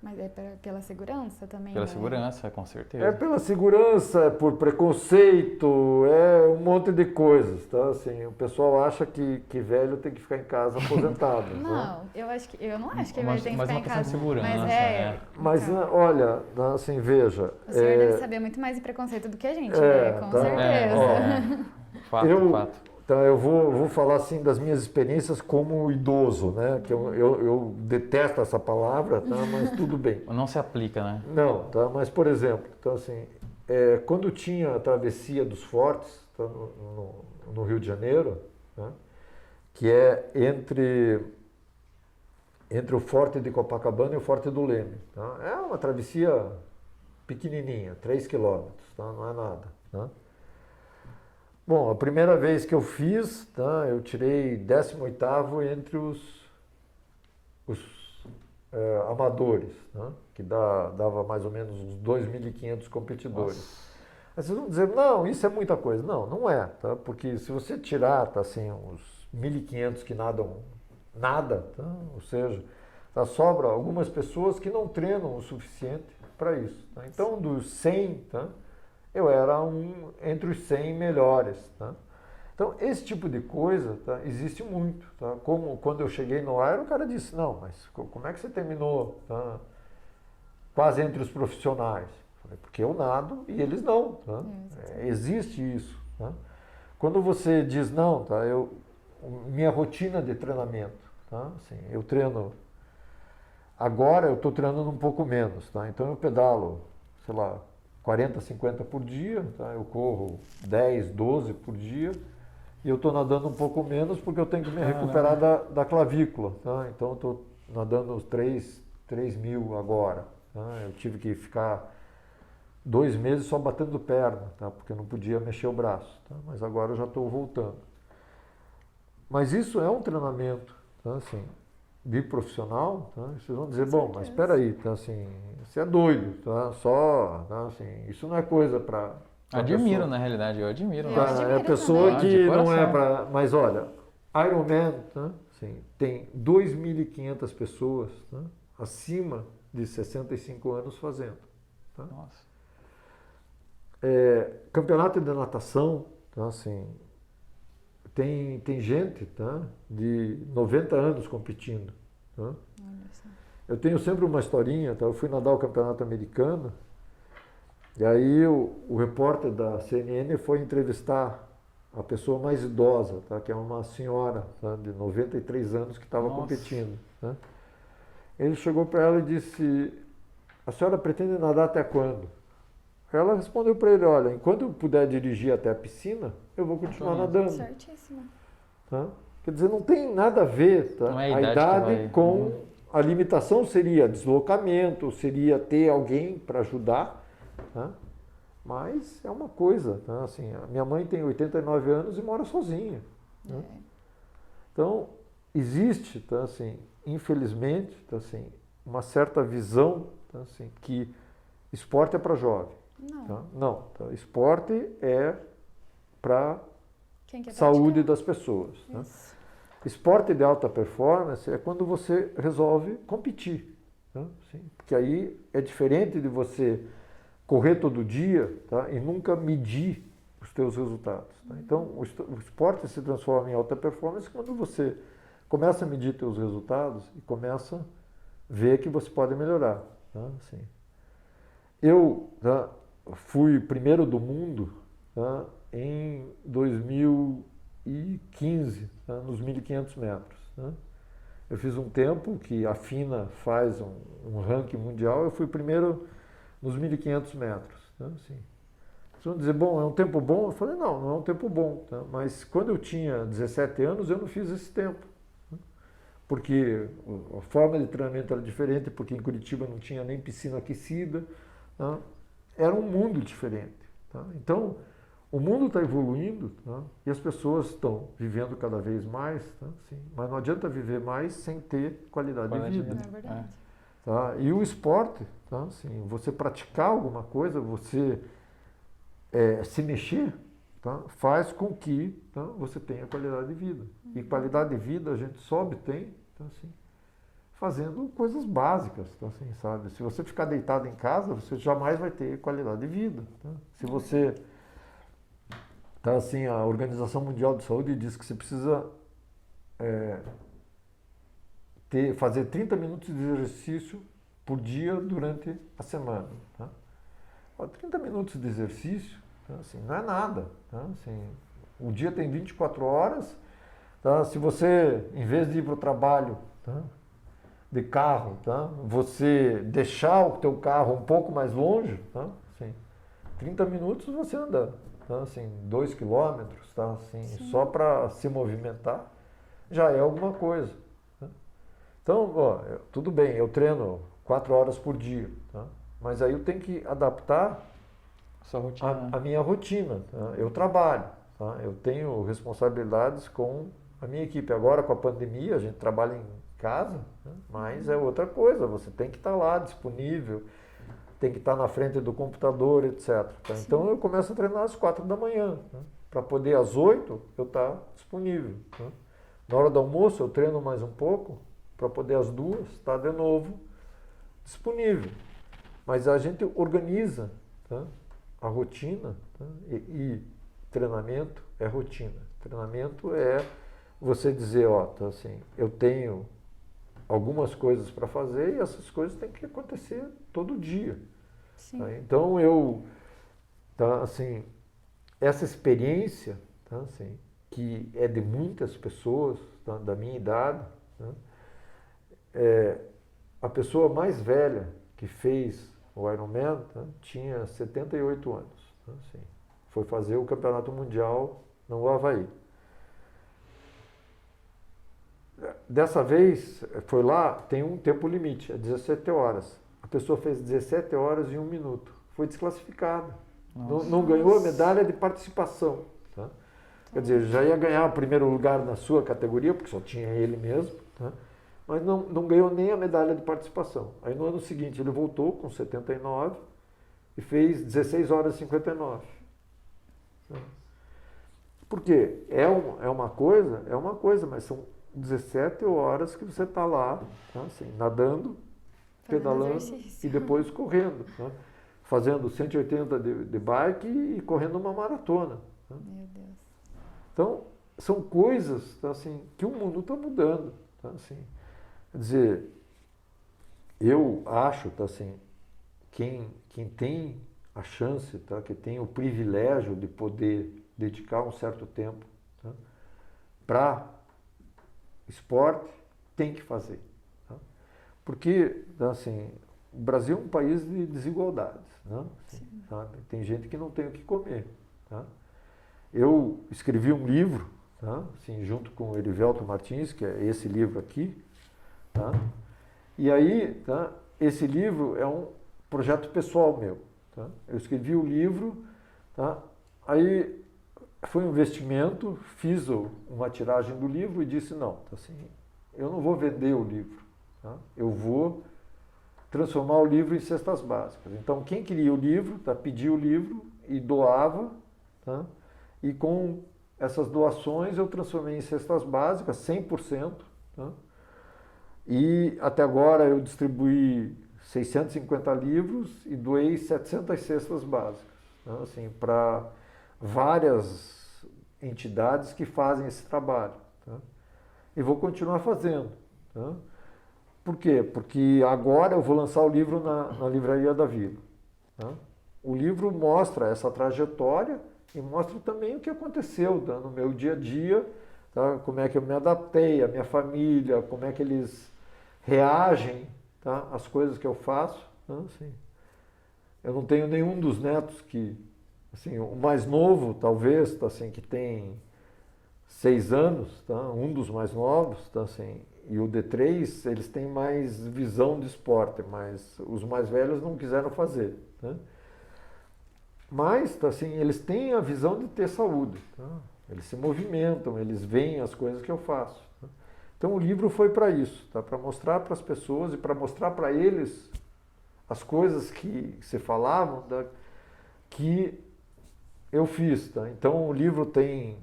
Mas é pela segurança também? Pela né? segurança, com certeza. É pela segurança, é por preconceito, é um monte de coisas, tá? Assim, o pessoal acha que velho tem que ficar em casa aposentado. Não, né? eu não acho que Mas- ele tem que mas ficar uma em questão de casa. segurança, Mas Mas então, olha, assim, veja. o senhor deve saber muito mais de preconceito do que a gente, É, né? Com tá. certeza. Fato. Então, eu vou falar assim das minhas experiências como idoso, né? Que eu detesto essa palavra, tá? Mas tudo bem. Não se aplica, né? Não, tá? Mas por exemplo, então assim, quando tinha a travessia dos fortes, tá? no Rio de Janeiro, tá? Que é entre o Forte de Copacabana e o Forte do Leme, tá? É uma travessia pequenininha, 3 quilômetros, tá? Não é nada, tá? Bom, a primeira vez que eu fiz, tá, eu tirei 18º entre os amadores, né, que dava mais ou menos uns 2.500 competidores. Nossa. Aí vocês vão dizer, não, isso é muita coisa. Não, não é, tá? Porque se você tirar, tá, assim, os 1.500 que nadam nada, tá? Ou seja, tá, sobra algumas pessoas que não treinam o suficiente para isso. Tá? Então, dos 100, tá, eu era entre os 100 melhores. Tá? Então, esse tipo de coisa, tá, existe muito. Tá? Como quando eu cheguei no Iron, o cara disse, não, mas como é que você terminou, tá, quase entre os profissionais? Falei, porque eu nado e eles não. Tá? Existe isso. Tá? Quando você diz, não, tá, minha rotina de treinamento, tá? Assim, eu treino, agora eu estou treinando um pouco menos, tá? Então eu pedalo, sei lá, 40, 50 por dia, tá? Eu corro 10, 12 por dia e eu estou nadando um pouco menos porque eu tenho que me recuperar da clavícula, tá? Então eu estou nadando uns 3 mil agora, tá? Eu tive que ficar 2 meses só batendo perna, tá? Porque eu não podia mexer o braço, tá? Mas agora eu já estou voltando. Mas isso é um treinamento, tá? Assim, biprofissional, tá? Vocês vão dizer, bom, mas espera aí, tá? Assim, você é doido, tá? Só, tá? Assim, isso não é coisa para... Admiro, pessoa. Na realidade, eu admiro. Tá? É a pessoa também. que não é para... Mas olha, Ironman, tá? Assim, tem 2.500 pessoas, tá? Acima de 65 anos fazendo. Tá? Nossa. Campeonato de natação, tá? Assim, tem gente, tá? De 90 anos competindo. Tá? Eu tenho sempre uma historinha, tá? Eu fui nadar o campeonato americano e aí o repórter da CNN foi entrevistar a pessoa mais idosa, tá? Que é uma senhora, tá? De 93 anos que estava competindo. Tá? Ele chegou para ela e disse, a senhora pretende nadar até quando? Ela respondeu para ele, olha, enquanto eu puder dirigir até a piscina, eu vou continuar nadando. Certíssimo. Tá? Quer dizer, não tem nada a ver, tá? Não é a idade com a limitação seria deslocamento, seria ter alguém para ajudar, tá? Mas é uma coisa, tá? Assim, a minha mãe tem 89 anos e mora sozinha. Né? Então, existe, tá? Assim, infelizmente, tá? Assim, uma certa visão, tá? Assim, que esporte é para jovem. Não. Tá? Não, tá? Esporte é para Quem saúde das pessoas. Tá? Esporte de alta performance é quando você resolve competir. Tá? Sim, porque aí é diferente de você correr todo dia, tá? E nunca medir os teus resultados. Tá? Então, o esporte se transforma em alta performance quando você começa a medir teus resultados e começa a ver que você pode melhorar. Tá? Assim, eu, tá, fui primeiro do mundo, tá, em 2015, tá, nos 1.500 metros. Tá. Eu fiz um tempo que a FINA faz um ranking mundial, eu fui primeiro nos 1.500 metros. Tá, assim. Vocês vão dizer, bom, é um tempo bom? Eu falei, não, não é um tempo bom. Tá, mas quando eu tinha 17 anos, eu não fiz esse tempo. Tá, porque a forma de treinamento era diferente, porque em Curitiba não tinha nem piscina aquecida. Tá, era um mundo diferente. Tá? Então, o mundo está evoluindo, tá? E as pessoas estão vivendo cada vez mais, tá? Sim, mas não adianta viver mais sem ter qualidade de vida. É verdade. Tá? E o esporte, tá? Assim, você praticar alguma coisa, você se mexer, tá? Faz com que, tá? Você tenha qualidade de vida. E qualidade de vida a gente só obtém, tá? Assim, fazendo coisas básicas, tá? Assim, sabe? Se você ficar deitado em casa, você jamais vai ter qualidade de vida. Tá? Se você... Tá, assim, a Organização Mundial de Saúde diz que você precisa fazer 30 minutos de exercício por dia durante a semana. Tá? 30 minutos de exercício, tá? Assim, não é nada. Tá? Assim, o dia tem 24 horas. Tá? Se você, em vez de ir para o trabalho, tá? De carro, tá? Você deixar o teu carro um pouco mais longe, tá? Assim, 30 minutos você anda, tá? Assim, 2 quilômetros, tá? Assim, só para se movimentar, já é alguma coisa. Tá? Então, ó, tudo bem, eu treino 4 horas por dia, tá? Mas aí eu tenho que adaptar a minha rotina. Tá? Eu trabalho, tá? Eu tenho responsabilidades com a minha equipe. Agora, com a pandemia, a gente trabalha em casa, né? Mas é outra coisa, você tem que estar lá disponível, tem que estar na frente do computador, etc. Tá? Então eu começo a treinar às 4 da manhã, né? Para poder às 8 eu estar disponível. Né? Na hora do almoço eu treino mais um pouco, para poder às 2 estar de novo disponível. Mas a gente organiza, tá, a rotina, tá? E treinamento é rotina. Treinamento é você dizer, ó, tá, assim, eu tenho algumas coisas para fazer e essas coisas têm que acontecer todo dia. Tá? Então tá, assim, essa experiência, tá, assim, que é de muitas pessoas, tá, da minha idade, né, a pessoa mais velha que fez o Ironman, tá, tinha 78 anos. Tá, assim, foi fazer o campeonato mundial no Havaí. Dessa vez, foi lá, tem um tempo limite, é 17 horas. A pessoa fez 17 horas e 1 minuto. Foi desclassificada. Não ganhou a medalha de participação. Tá? Quer dizer, já ia ganhar o primeiro lugar na sua categoria, porque só tinha ele mesmo, tá? Mas não ganhou nem a medalha de participação. Aí no ano seguinte ele voltou com 79 e fez 16 horas e 59. Tá? Por quê? É uma coisa, mas são 17 horas que você está lá, tá? Assim, nadando, pedalando e depois correndo. Tá? Fazendo 180 de bike e correndo uma maratona. Tá? Meu Deus. Então, são coisas, tá, assim, que o mundo está mudando. Tá, assim. Quer dizer, eu acho, tá, assim, quem tem a chance, tá, que tem o privilégio de poder dedicar um certo tempo, tá, para esporte, tem que fazer. Tá? Porque, tá, assim, o Brasil é um país de desigualdades. Né? Assim, sabe? Tem gente que não tem o que comer. Tá? Eu escrevi um livro, tá? Assim, junto com o Erivelto Martins, que é esse livro aqui. Tá? E aí, tá? Esse livro é um projeto pessoal meu. Tá? Eu escrevi o livro, tá? Aí foi um investimento, fiz uma tiragem do livro e disse, não, tá, assim, eu não vou vender o livro. Tá? Eu vou transformar o livro em cestas básicas. Então, quem queria o livro, tá, pedia o livro e doava, tá? E com essas doações eu transformei em cestas básicas, 100%. Tá? E até agora eu distribuí 650 livros e doei 700 cestas básicas, tá? Assim, para várias entidades que fazem esse trabalho. Tá? E vou continuar fazendo. Tá? Por quê? Porque agora eu vou lançar o livro na Livraria da Vila. Tá? O livro mostra essa trajetória e mostra também o que aconteceu, tá, no meu dia a dia, tá, como é que eu me adaptei, a minha família, como é que eles reagem, tá, às coisas que eu faço. Tá, assim. Eu não tenho nenhum dos netos que, assim, o mais novo talvez, tá, assim, que tem 6 anos, tá, um dos mais novos, tá, assim, e o D3, eles têm mais visão de esporte, mas os mais velhos não quiseram fazer. Tá? Mas, tá, assim, eles têm a visão de ter saúde. Tá? Eles se movimentam, eles veem as coisas que eu faço. Tá? Então o livro foi para isso, tá? Para mostrar para as pessoas e para mostrar para eles as coisas que se falavam, tá? Que eu fiz. Tá? Então o livro tem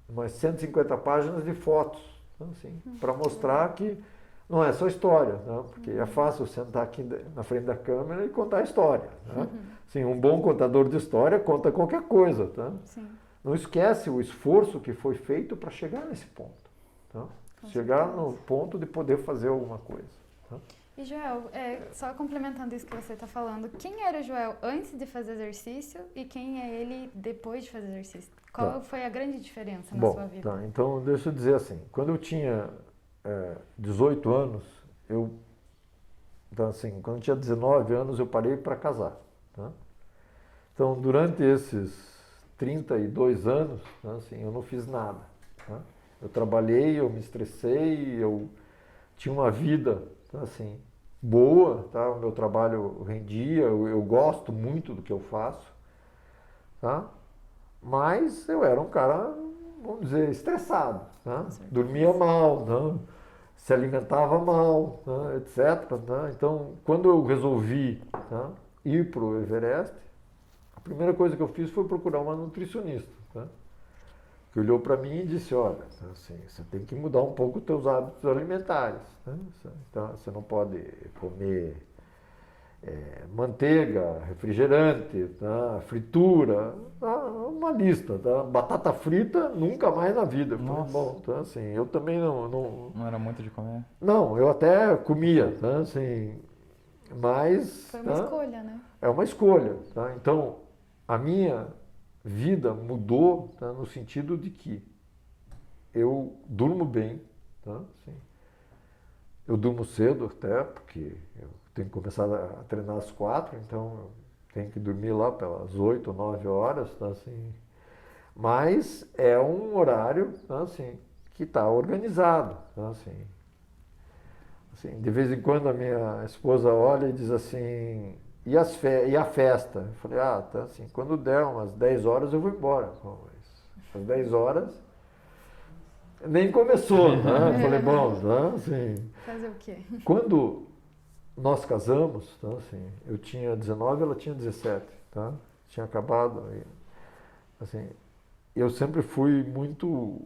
umas 150 páginas de fotos, tá? Assim, para mostrar que não é só história, né? Porque é fácil sentar aqui na frente da câmera e contar a história. Né? Assim, um bom contador de história conta qualquer coisa. Tá? Não esquece o esforço que foi feito para chegar nesse ponto. Tá? Chegar no ponto de poder fazer alguma coisa. Tá? E Joel, só complementando isso que você está falando, quem era o Joel antes de fazer exercício e quem é ele depois de fazer exercício? Qual foi a grande diferença na sua vida? Tá, então deixa eu dizer assim, quando eu tinha 18 anos, então, assim, quando eu tinha 19 anos eu parei para casar. Tá? Então durante esses 32 anos, tá, assim, eu não fiz nada. Tá? Eu trabalhei, eu me estressei, eu tinha uma vida, tá, assim, boa, tá? O meu trabalho rendia, eu gosto muito do que eu faço, tá? Mas eu era um cara, vamos dizer, estressado, tá? Dormia mal, tá? Se alimentava mal, tá? Etc. Tá? Então, quando eu resolvi tá, ir para o Everest, a primeira coisa que eu fiz foi procurar uma nutricionista, tá, que olhou para mim e disse, olha, assim, você tem que mudar um pouco os teus hábitos alimentares, né? Então, você não pode comer manteiga, refrigerante, tá, fritura, tá, uma lista, tá, batata frita nunca mais na vida. Eu falei, bom, então, assim, eu também não era muito de comer? Não, eu até comia, tá, assim, mas... Foi uma tá, escolha, né? é uma escolha, tá? Então, a minha vida mudou, tá, no sentido de que eu durmo bem, tá? Assim, eu durmo cedo até, porque eu tenho que começar a treinar às 4, então eu tenho que dormir lá pelas 8 ou 9 horas, tá? Assim, mas é um horário, tá? Assim, que está organizado, tá? Assim, de vez em quando a minha esposa olha e diz assim, e a festa? Eu falei, tá, assim, quando der umas 10 horas eu vou embora. Às 10 horas nem começou, né? Eu falei, bom, tá, assim... Fazer o quê? Quando nós casamos, tá, assim, eu tinha 19, ela tinha 17, tá? Tinha acabado, assim, eu sempre fui muito,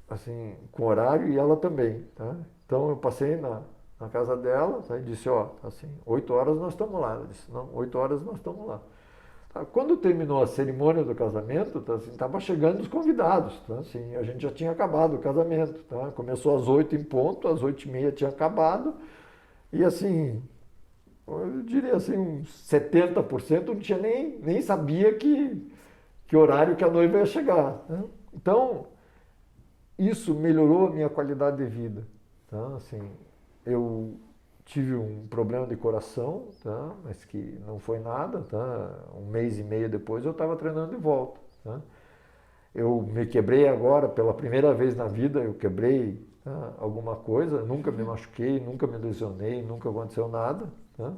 assim, com horário e ela também, tá? Então eu passei na casa dela, tá, e disse, assim, 8 horas nós estamos lá. Ela disse, não, 8 horas nós estamos lá. Tá, quando terminou a cerimônia do casamento, tá, assim, estava chegando os convidados, tá, assim, a gente já tinha acabado o casamento, tá? Começou às 8 em ponto, às 8h30 tinha acabado, e assim, eu diria assim, uns 70% não tinha nem sabia que horário que a noiva ia chegar, né? Então, isso melhorou a minha qualidade de vida, tá? Assim, eu tive um problema de coração, tá? Mas que não foi nada, tá? 1 mês e meio depois eu estava treinando de volta, tá? Eu me quebrei agora, pela primeira vez na vida, eu quebrei, tá, alguma coisa, nunca me machuquei, nunca me lesionei, nunca aconteceu nada, tá?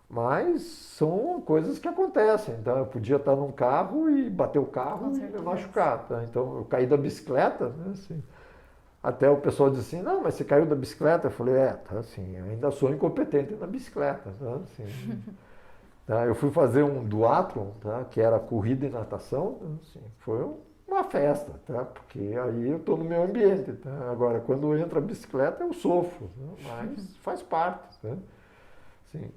Mas são coisas que acontecem, tá? Eu podia estar num carro e bater o carro e me machucar, tá? Então eu caí da bicicleta, né? Assim, até o pessoal disse assim, não, mas você caiu da bicicleta? Eu falei, tá, assim, eu ainda sou incompetente na bicicleta, tá, assim, tá, eu fui fazer um duatlon, tá, que era corrida e natação, assim, foi uma festa, tá, porque aí eu estou no meu ambiente, tá, agora quando entra a bicicleta eu sofro, tá, mas faz parte, tá, assim,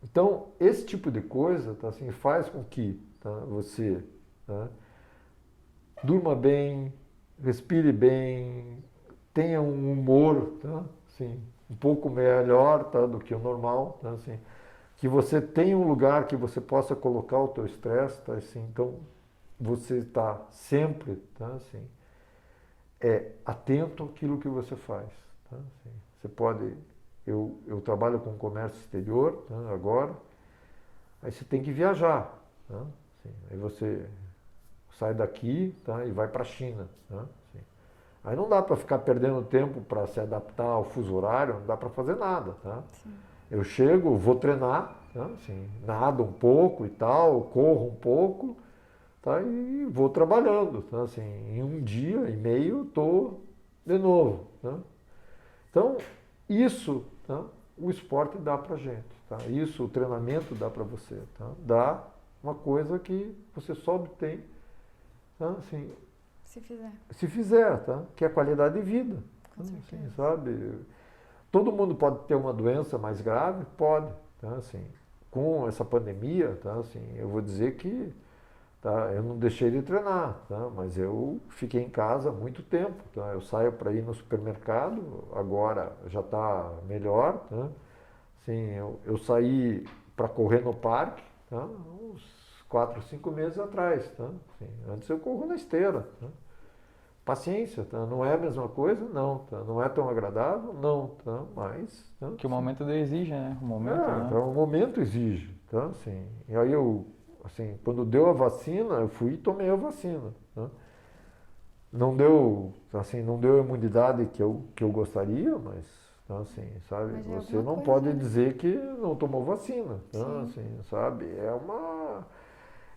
então esse tipo de coisa, tá, assim, faz com que, tá, você, tá, durma bem, respire bem, tenha um humor, tá, assim, um pouco melhor, tá, do que o normal, tá, assim, que você tenha um lugar que você possa colocar o teu estresse, tá, assim, então você está sempre, tá, assim, atento àquilo que você faz, tá, assim, você pode, eu trabalho com comércio exterior, tá, agora, aí você tem que viajar, tá, assim, aí você sai daqui, tá, e vai para a China, tá, assim. Aí não dá para ficar perdendo tempo para se adaptar ao fuso horário, não dá para fazer nada, tá? Sim. Eu chego, vou treinar, tá? Assim, nado um pouco e tal, corro um pouco, tá? E vou trabalhando, tá? Assim, em 1 dia e meio estou de novo, tá? Então, isso, tá, o esporte dá para gente, tá? Isso, o treinamento dá para você, tá? Dá uma coisa que você só obtém, tá? Assim, se fizer, tá? Que é a qualidade de vida. Assim, sabe? Todo mundo pode ter uma doença mais grave? Pode. Tá? Assim, com essa pandemia, tá? Assim, eu vou dizer que, tá? Eu não deixei de treinar, tá? Mas eu fiquei em casa há muito tempo. Tá? Eu saio para ir no supermercado, agora já está melhor. Tá? Assim, eu saí para correr no parque, tá? Uns 4, 5 meses atrás. Tá? Assim, antes eu corro na esteira. Tá? Paciência, tá? Não é a mesma coisa? Não. Tá? Não é tão agradável? Não. Tá? Mas... Tá? Que o momento exige, né? O momento, né? Então, o momento exige. Tá? Assim, e aí eu, assim, quando deu a vacina, eu fui e tomei a vacina. Tá? Não deu, assim, não deu a imunidade que eu gostaria, mas, tá? Assim, sabe? Mas você não pode dizer que não tomou vacina. Tá? Assim, sabe? É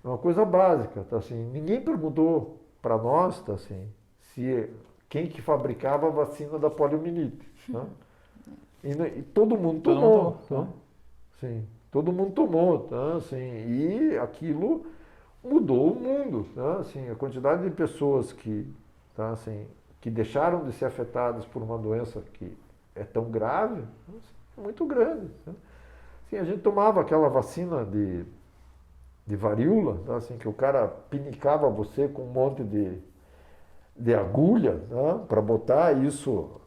uma coisa básica. Tá? Assim, ninguém perguntou para nós, tá? Assim, quem que fabricava a vacina da poliomielite, tá? E todo mundo tomou, tá? Sim. Todo mundo tomou, tá? Assim, e aquilo mudou o mundo, tá? Assim, a quantidade de pessoas que, tá? Assim, que deixaram de ser afetadas por uma doença que é tão grave, é muito grande. Tá? Assim, a gente tomava aquela vacina de varíola, tá? Assim, que o cara pinicava você com um monte de agulha, tá? Para botar isso,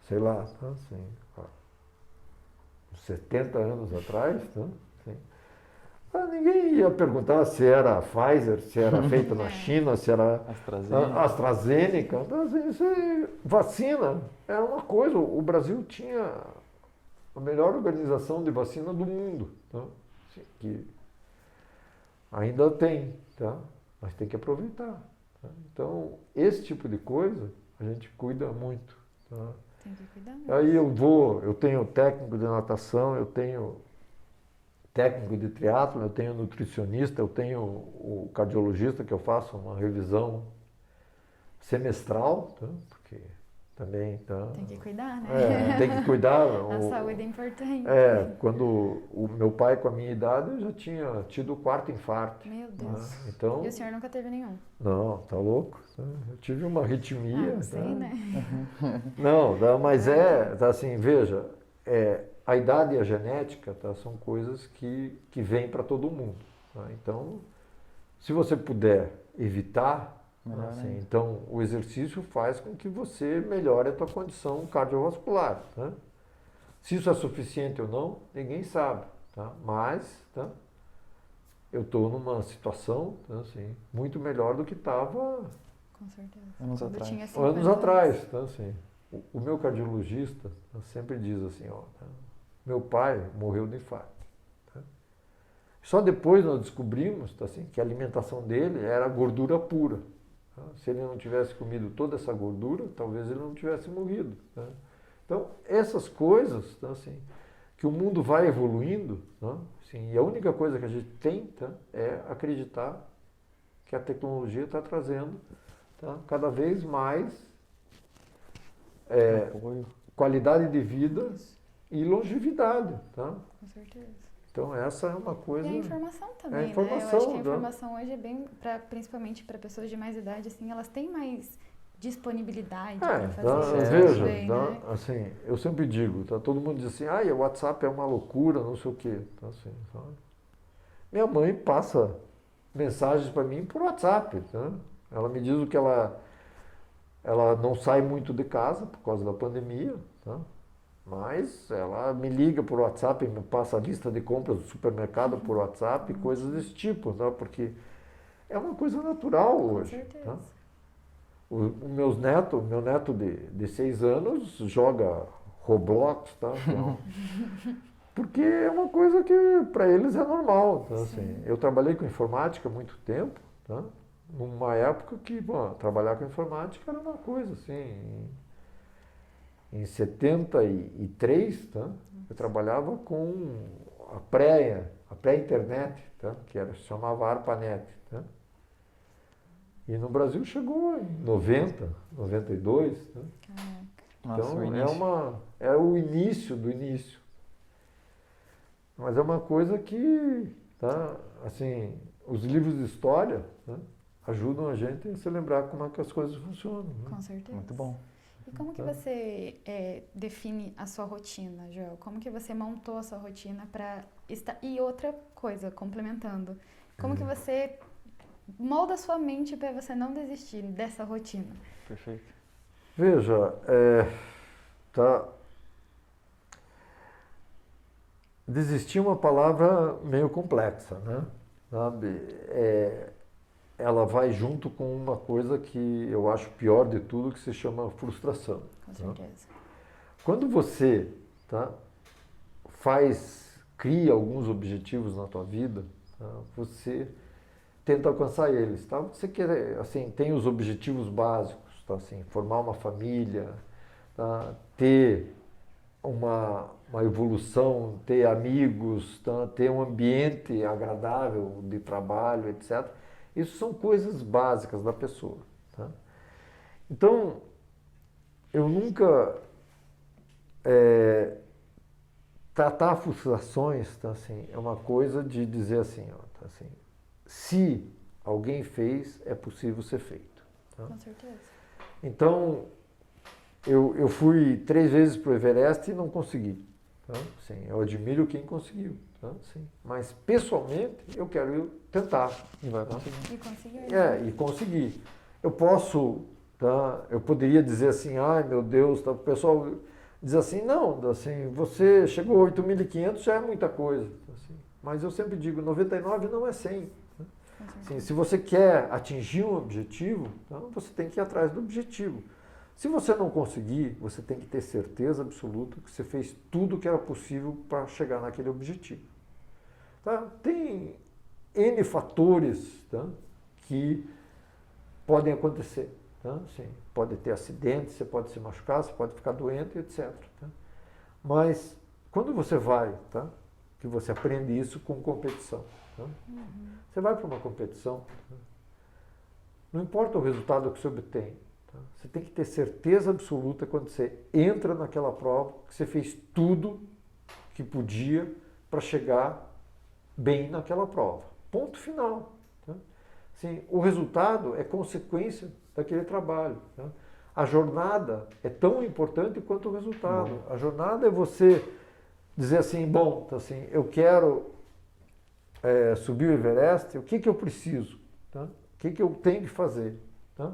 sei lá, tá? Assim, 70 anos atrás, tá? Assim, ninguém ia perguntar se era Pfizer, se era feita na China, se era AstraZeneca. Então, assim, isso vacina era uma coisa. O Brasil tinha a melhor organização de vacina do mundo, tá? Assim, que ainda tem, tá? Mas tem que aproveitar. Tá? Então, esse tipo de coisa a gente cuida muito. Tá? Tem que cuidar mesmo. Aí eu tenho técnico de natação, eu tenho técnico de triatlo, eu tenho nutricionista, eu tenho o cardiologista que eu faço uma revisão semestral, tá? Porque também tá. Tem que cuidar, né? Tem que cuidar. A saúde é importante. Quando o meu pai com a minha idade eu já tinha tido o 4º infarto. Meu Deus. Então, E o senhor nunca teve nenhum? não, tá louco? Eu tive uma arritmia. Não sei, né? Não, mas tá assim, veja, a idade e a genética, tá, são coisas que vêm para todo mundo. Tá? Então, se você puder evitar, assim, então o exercício faz com que você melhore a tua condição cardiovascular. Tá? Se isso é suficiente ou não, ninguém sabe. Tá? Mas eu estou numa situação, tá, assim, muito melhor do que estava Com certeza. Anos Quando atrás. tinha 50 anos atrás. Tá, assim, o meu cardiologista sempre diz assim, ó, tá? Meu pai morreu de infarto. Tá? Só depois nós descobrimos, tá, assim, que a alimentação dele era gordura pura. Tá? Se ele não tivesse comido toda essa gordura, talvez ele não tivesse morrido. Tá? Então, essas coisas, tá, assim, que o mundo vai evoluindo, tá? Assim, e a única coisa que a gente tem, tá, é acreditar que a tecnologia está trazendo, tá, cada vez mais qualidade de vida e longevidade. Tá? Com certeza. Então essa é uma coisa... E a informação também, a informação, né? Eu acho que a né? informação hoje é bem, principalmente para pessoas de mais idade, assim, elas têm mais disponibilidade para fazer isso. Veja, também, né? assim, eu sempre digo, tá? Todo mundo diz assim, o WhatsApp é uma loucura, não sei o quê. Tá, assim, sabe? Minha mãe passa mensagens para mim por WhatsApp. Tá? Ela me diz o que ela não sai muito de casa por causa da pandemia, tá? Mas ela me liga por WhatsApp, me passa a lista de compras do supermercado por WhatsApp, coisas desse tipo, tá? Porque é uma coisa natural hoje. Com certeza. Tá? Meu neto de 6 anos joga Roblox, tá? Então, porque é uma coisa que para eles é normal. Tá? Assim, eu trabalhei com informática há muito tempo, tá? Numa época que trabalhar com informática era uma coisa assim. Em 73, tá? Eu trabalhava com a pré-internet, tá? Que chamava ARPANET. Tá? E no Brasil chegou em 90, 92. Tá? Nossa, então é o início do início. Mas é uma coisa que, tá? Assim, os livros de história, tá? Ajudam a gente a se lembrar como é que as coisas funcionam. Né? Com certeza. Muito bom. E como que você define a sua rotina, Joel? Como que você montou a sua rotina para estar... E outra coisa, complementando, como que você molda a sua mente para você não desistir dessa rotina? Perfeito. Veja, desistir é uma palavra meio complexa, né? Sabe? Ela vai junto com uma coisa que eu acho pior de tudo, que se chama frustração. Com certeza. Tá? Quando você, tá, cria alguns objetivos na tua vida, tá, você tenta alcançar eles. Tá? Você quer, assim, tem os objetivos básicos, tá, assim, formar uma família, tá, ter uma evolução, ter amigos, tá, ter um ambiente agradável de trabalho, etc. Isso são coisas básicas da pessoa. Tá? Então, eu nunca tratar frustrações, tá, assim, é uma coisa de dizer assim, ó, tá, assim, se alguém fez, é possível ser feito. Tá? Com certeza. Então, eu fui 3 vezes para o Everest e não consegui. Tá? Assim, eu admiro quem conseguiu. Tá? Assim, mas, pessoalmente, eu quero tentar. E vai conseguir. E conseguiu. E conseguir. Eu posso, tá? Eu poderia dizer assim, ai meu Deus, tá? O pessoal diz assim, não, assim, você chegou a 8.500, já é muita coisa. Assim, mas eu sempre digo, 99 não é 100. Tá? Assim, se você quer atingir um objetivo, tá? Você tem que ir atrás do objetivo. Se você não conseguir, você tem que ter certeza absoluta que você fez tudo o que era possível para chegar naquele objetivo. Tá? Tem N fatores, tá? Que podem acontecer. Tá? Assim, pode ter acidente, você pode se machucar, você pode ficar doente, etc. Tá? Mas quando você vai, tá? Que você aprende isso com competição. Tá? Você vai para uma competição, tá? Não importa o resultado que você obtém. Tá? Você tem que ter certeza absoluta quando você entra naquela prova que você fez tudo que podia para chegar bem naquela prova. Ponto final. Tá? Assim, o resultado é consequência daquele trabalho. Tá? A jornada é tão importante quanto o resultado. A jornada é você dizer assim, bom, tá, assim, eu quero subir o Everest, o que eu preciso? Tá? O que eu tenho que fazer? Tá?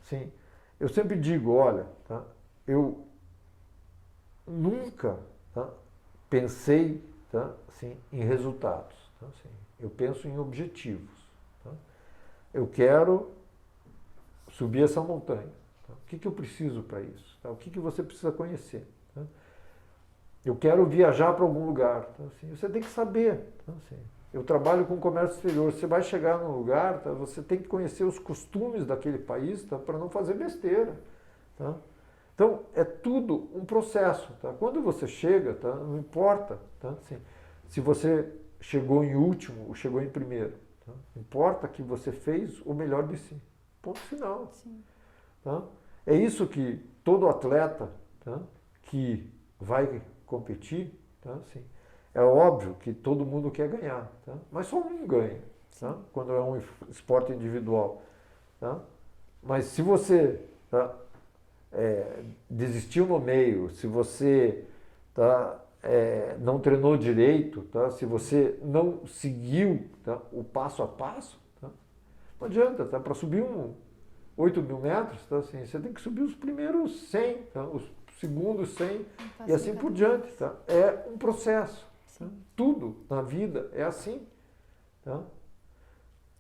Assim, eu sempre digo, olha, tá? Eu nunca, tá? Pensei, tá? Assim, em resultados. Tá? Assim, eu penso em objetivos. Tá? Eu quero subir essa montanha. Tá? O que eu preciso para isso? Tá? O que você precisa conhecer? Tá? Eu quero viajar para algum lugar. Tá? Assim, você tem que saber. Tá? Assim, eu trabalho com comércio exterior. Você vai chegar num lugar, tá? Você tem que conhecer os costumes daquele país, tá? Para não fazer besteira. Tá? Então, é tudo um processo. Tá? Quando você chega, tá? Não importa, tá? Assim, se você chegou em último ou chegou em primeiro. Tá? Importa que você fez o melhor de si. Ponto final. Tá? É isso que todo atleta, tá? Que vai competir, tá? Assim, é óbvio que todo mundo quer ganhar, tá? Mas só um ganha, tá? Quando é um esporte individual. Tá? Mas se você, tá, desistiu no meio, se você, tá, não treinou direito, tá? Se você não seguiu, tá, o passo a passo, tá? Não adianta, tá? Para subir 8.000 metros, tá? Assim, você tem que subir os primeiros 100, tá? Os segundos 100 e assim por diante. Tá? É um processo. Tá? Tudo na vida é assim. Tá?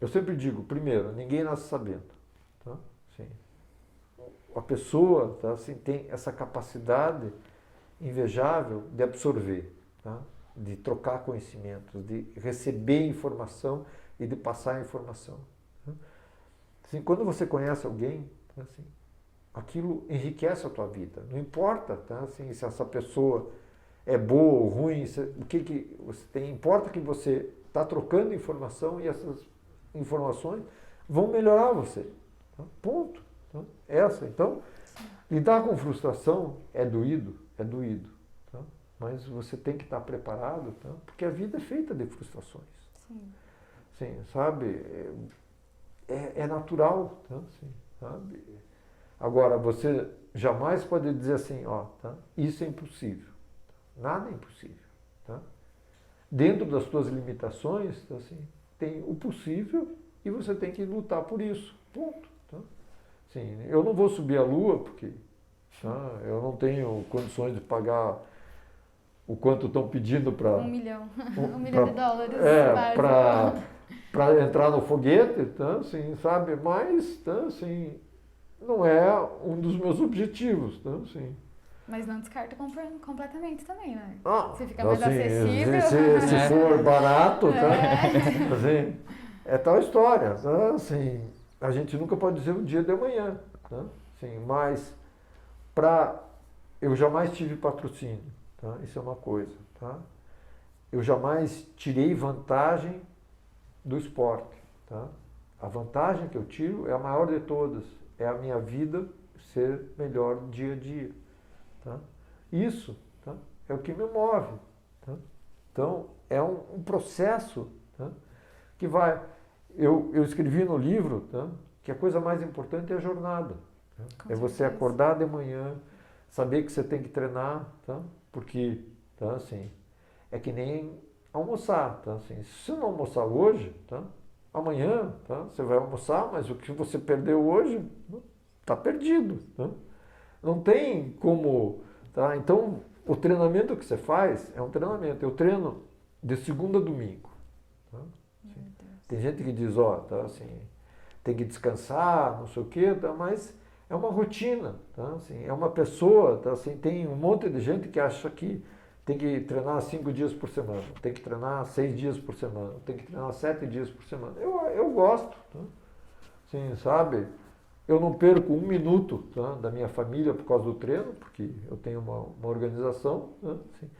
Eu sempre digo, primeiro, ninguém nasce sabendo. Tá? Assim, a pessoa, tá, assim, tem essa capacidade invejável de absorver, tá? De trocar conhecimentos, de receber informação e de passar informação. Tá? Assim, quando você conhece alguém, tá, assim, aquilo enriquece a tua vida. Não importa, tá, assim, se essa pessoa é boa ou ruim, o que você tem. Importa que você está trocando informação e essas informações vão melhorar você. Tá? Ponto. Tá? Então, lidar com frustração é doído. Tá? Mas você tem que estar preparado, tá? Porque a vida é feita de frustrações. Sim, sabe? É natural, tá? Sim, sabe? Agora, você jamais pode dizer assim, ó, tá? Isso é impossível. Nada é impossível. Tá? Dentro das suas limitações, tá, assim, tem o possível e você tem que lutar por isso. Ponto. Tá? Assim, eu não vou subir a Lua porque, tá, eu não tenho condições de pagar o quanto estão pedindo para... 1 milhão. 1 milhão de dólares. Para entrar no foguete, tá, assim, sabe? Mas, tá, assim, não é um dos meus objetivos. Tá, assim. Mas não descarta completamente também, né? Se fica mais acessível. Se for barato, tá? Assim, é tal história. Tá? Assim, a gente nunca pode dizer o dia de amanhã. Tá? Assim, mas eu jamais tive patrocínio. Tá? Isso é uma coisa. Tá? Eu jamais tirei vantagem do esporte. Tá? A vantagem que eu tiro é a maior de todas. É a minha vida ser melhor dia a dia. Tá? Isso, tá, é o que me move. Tá? Então, é um processo, tá? Que vai... Eu escrevi no livro, tá? Que a coisa mais importante é a jornada. Tá? É você acordar de manhã, saber que você tem que treinar, tá? Porque, tá, assim, é que nem almoçar. Tá? Assim, se você não almoçar hoje, tá? Amanhã, tá? Você vai almoçar, mas o que você perdeu hoje está perdido. Tá? Não tem como... Tá? Então, o treinamento que você faz é um treinamento. Eu treino de segunda a domingo. Tá? Assim, tem gente que diz, ó, tá, assim, tem que descansar, não sei o quê, tá? Mas é uma rotina. Tá? Assim, é uma pessoa, tá? Assim, tem um monte de gente que acha que tem que treinar 5 dias por semana, tem que treinar 6 dias por semana, tem que treinar 7 dias por semana. Eu gosto. Tá? Assim, sabe? Eu não perco 1 minuto, tá, da minha família por causa do treino, porque eu tenho uma organização. Tá? Assim,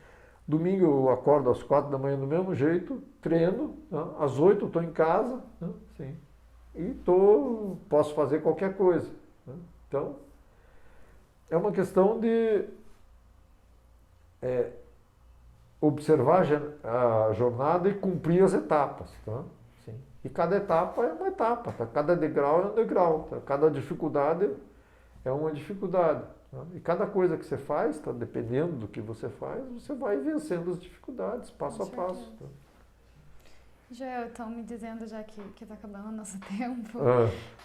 domingo eu acordo às 4 da manhã do mesmo jeito, treino, tá? Às 8 eu estou em casa, tá? Assim, e posso fazer qualquer coisa. Tá? Então, é uma questão de observar a jornada e cumprir as etapas. Tá? Assim, e cada etapa é uma etapa, tá? Cada degrau é um degrau, tá? Cada dificuldade é uma dificuldade. Tá? E cada coisa que você faz, tá? Dependendo do que você faz, você vai vencendo as dificuldades, passo a passo. Tá? Joel, estão me dizendo já que está acabando o nosso tempo.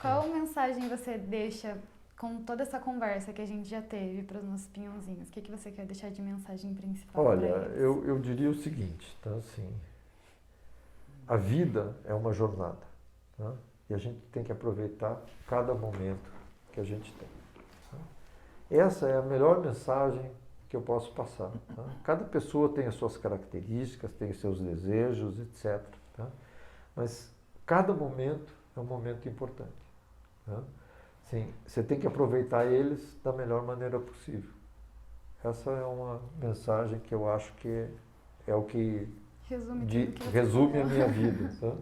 Qual mensagem você deixa com toda essa conversa que a gente já teve para os nossos pinhãozinhos? O que você quer deixar de mensagem principal? Olha, eu diria o seguinte, tá? Assim, a vida é uma jornada, tá? E a gente tem que aproveitar cada momento que a gente tem. Tá? Essa é a melhor mensagem que eu posso passar. Tá? Cada pessoa tem as suas características, tem os seus desejos, etc. Tá? Mas cada momento é um momento importante. Tá? Sim, você tem que aproveitar eles da melhor maneira possível. Essa é uma mensagem que eu acho que é o que resume a minha vida. Tá?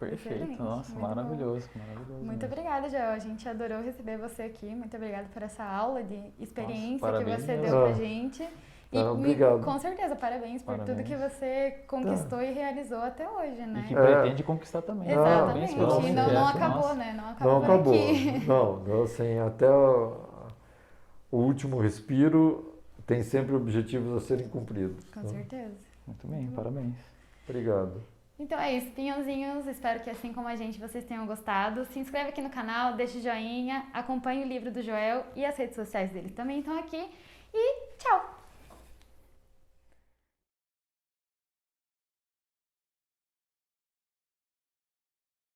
Perfeito, Excelente, nossa, maravilhoso, maravilhoso. Muito obrigada, Joel. A gente adorou receber você aqui. Muito obrigada por essa aula de experiência nossa, que você deu pra gente. E obrigado. Com certeza, parabéns por tudo que você conquistou e realizou até hoje, né? E que pretende conquistar também. Exatamente. Parabéns, E não acabou, nossa. né? Não Não acabou. aqui. Não, assim, até o último respiro tem sempre objetivos a serem cumpridos. Com certeza. Muito bem, parabéns. Obrigado. Então é isso, pinhãozinhos. Espero que assim como a gente, vocês tenham gostado. Se inscreve aqui no canal, deixa o joinha, acompanhe o livro do Joel e as redes sociais dele também estão aqui. E tchau!